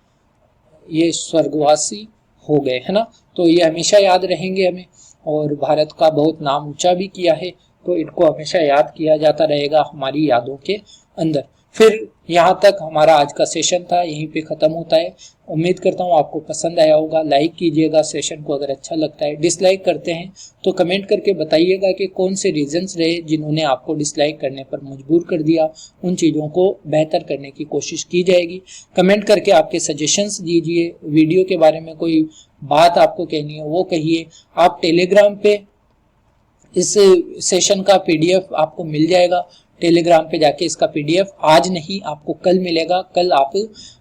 ये स्वर्गवासी हो गए, है ना। तो ये हमेशा याद रहेंगे हमें, और भारत का बहुत नाम ऊंचा भी किया है, तो इनको हमेशा याद किया जाता रहेगा हमारी यादों के अंदर। फिर यहाँ तक हमारा आज का सेशन था, यहीं पे खत्म होता है। उम्मीद करता हूँ आपको पसंद आया होगा। लाइक कीजिएगा सेशन को अगर अच्छा लगता है। डिसलाइक करते हैं तो कमेंट करके बताइएगा कि कौन से रीजंस रहे जिन्होंने आपको डिसलाइक करने पर मजबूर कर दिया। उन चीज़ों को बेहतर करने की कोशिश की जाएगी। कमेंट करके आपके सजेशंस दीजिए। वीडियो के बारे में कोई बात आपको कहनी है वो कहिए। आप टेलीग्राम पे इस सेशन का PDF आपको मिल जाएगा। टेलीग्राम पे जाके इसका PDF आज नहीं, आपको कल मिलेगा। कल आप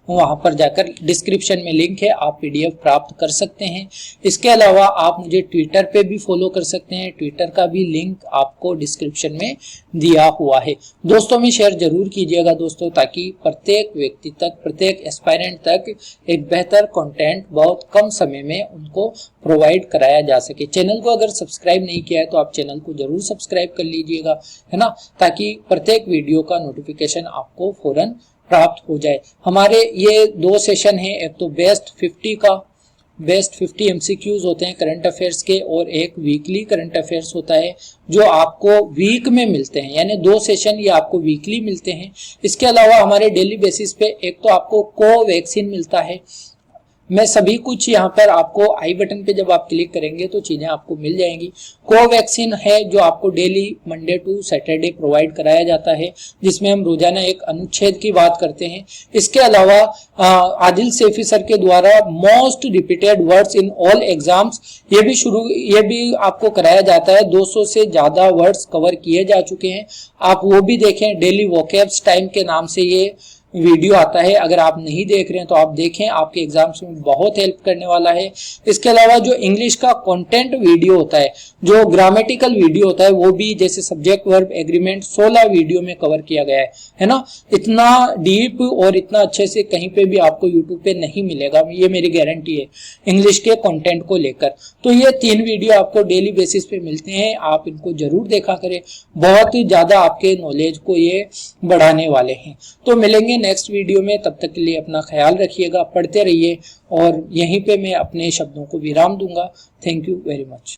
वहां पर जाकर डिस्क्रिप्शन में लिंक है, आप PDF प्राप्त कर सकते हैं। इसके अलावा आप मुझे ट्विटर पे भी फॉलो कर सकते हैं। ट्विटर का भी लिंक आपको डिस्क्रिप्शन में दिया हुआ है। दोस्तों में शेयर जरूर कीजिएगा दोस्तों, ताकि प्रत्येक व्यक्ति तक, प्रत्येक एस्पायरेंट तक एक बेहतर कंटेंट बहुत कम समय में उनको प्रोवाइड कराया जा सके। चैनल को अगर सब्सक्राइब नहीं किया है तो आप चैनल को जरूर सब्सक्राइब कर लीजिएगा, है ना, ताकि प्रत्येक वीडियो का नोटिफिकेशन आपको फौरन प्राप्त हो जाए। हमारे ये 2 सेशन हैं, एक तो बेस्ट 50 MCQs होते हैं करंट अफेयर्स के, और एक वीकली करंट अफेयर्स होता है जो आपको वीक में मिलते हैं, यानी 2 सेशन ये आपको वीकली मिलते हैं। इसके अलावा हमारे डेली बेसिस पे एक तो आपको कोवैक्सीन मिलता है। मैं सभी कुछ यहाँ पर आपको आई बटन पे जब आप क्लिक करेंगे तो चीजें आपको मिल जाएंगी। कोवैक्सीन है जो आपको daily Monday to Saturday provide कराया जाता है, जिसमें हम रोजाना एक अनुच्छेद की बात करते हैं। इसके अलावा आदिल सैफी सर के द्वारा most repeated words in all exams ये भी आपको कराया जाता है। 200 से ज्यादा वर्ड्स कवर किए जा चुके हैं, आप वो भी देखें। डेली वोकैब्स टाइम के नाम से ये वीडियो आता है, अगर आप नहीं देख रहे हैं तो आप देखें, आपके एग्जाम्स में बहुत हेल्प करने वाला है। इसके अलावा जो इंग्लिश का कंटेंट वीडियो होता है, जो ग्रामेटिकल वीडियो होता है, वो भी जैसे सब्जेक्ट वर्ब एग्रीमेंट 16 वीडियो में कवर किया गया है ना। इतना डीप और इतना अच्छे से कहीं पे भी आपको यूट्यूब पे नहीं मिलेगा, ये मेरी गारंटी है इंग्लिश के कंटेंट को लेकर। तो ये 3 वीडियो आपको डेली बेसिस पे मिलते हैं, आप इनको जरूर देखा करें, बहुत ही ज्यादा आपके नॉलेज को ये बढ़ाने वाले हैं। तो मिलेंगे नेक्स्ट वीडियो में, तब तक के लिए अपना ख्याल रखिएगा, पढ़ते रहिए, और यहीं पे मैं अपने शब्दों को विराम दूंगा। Thank you very much.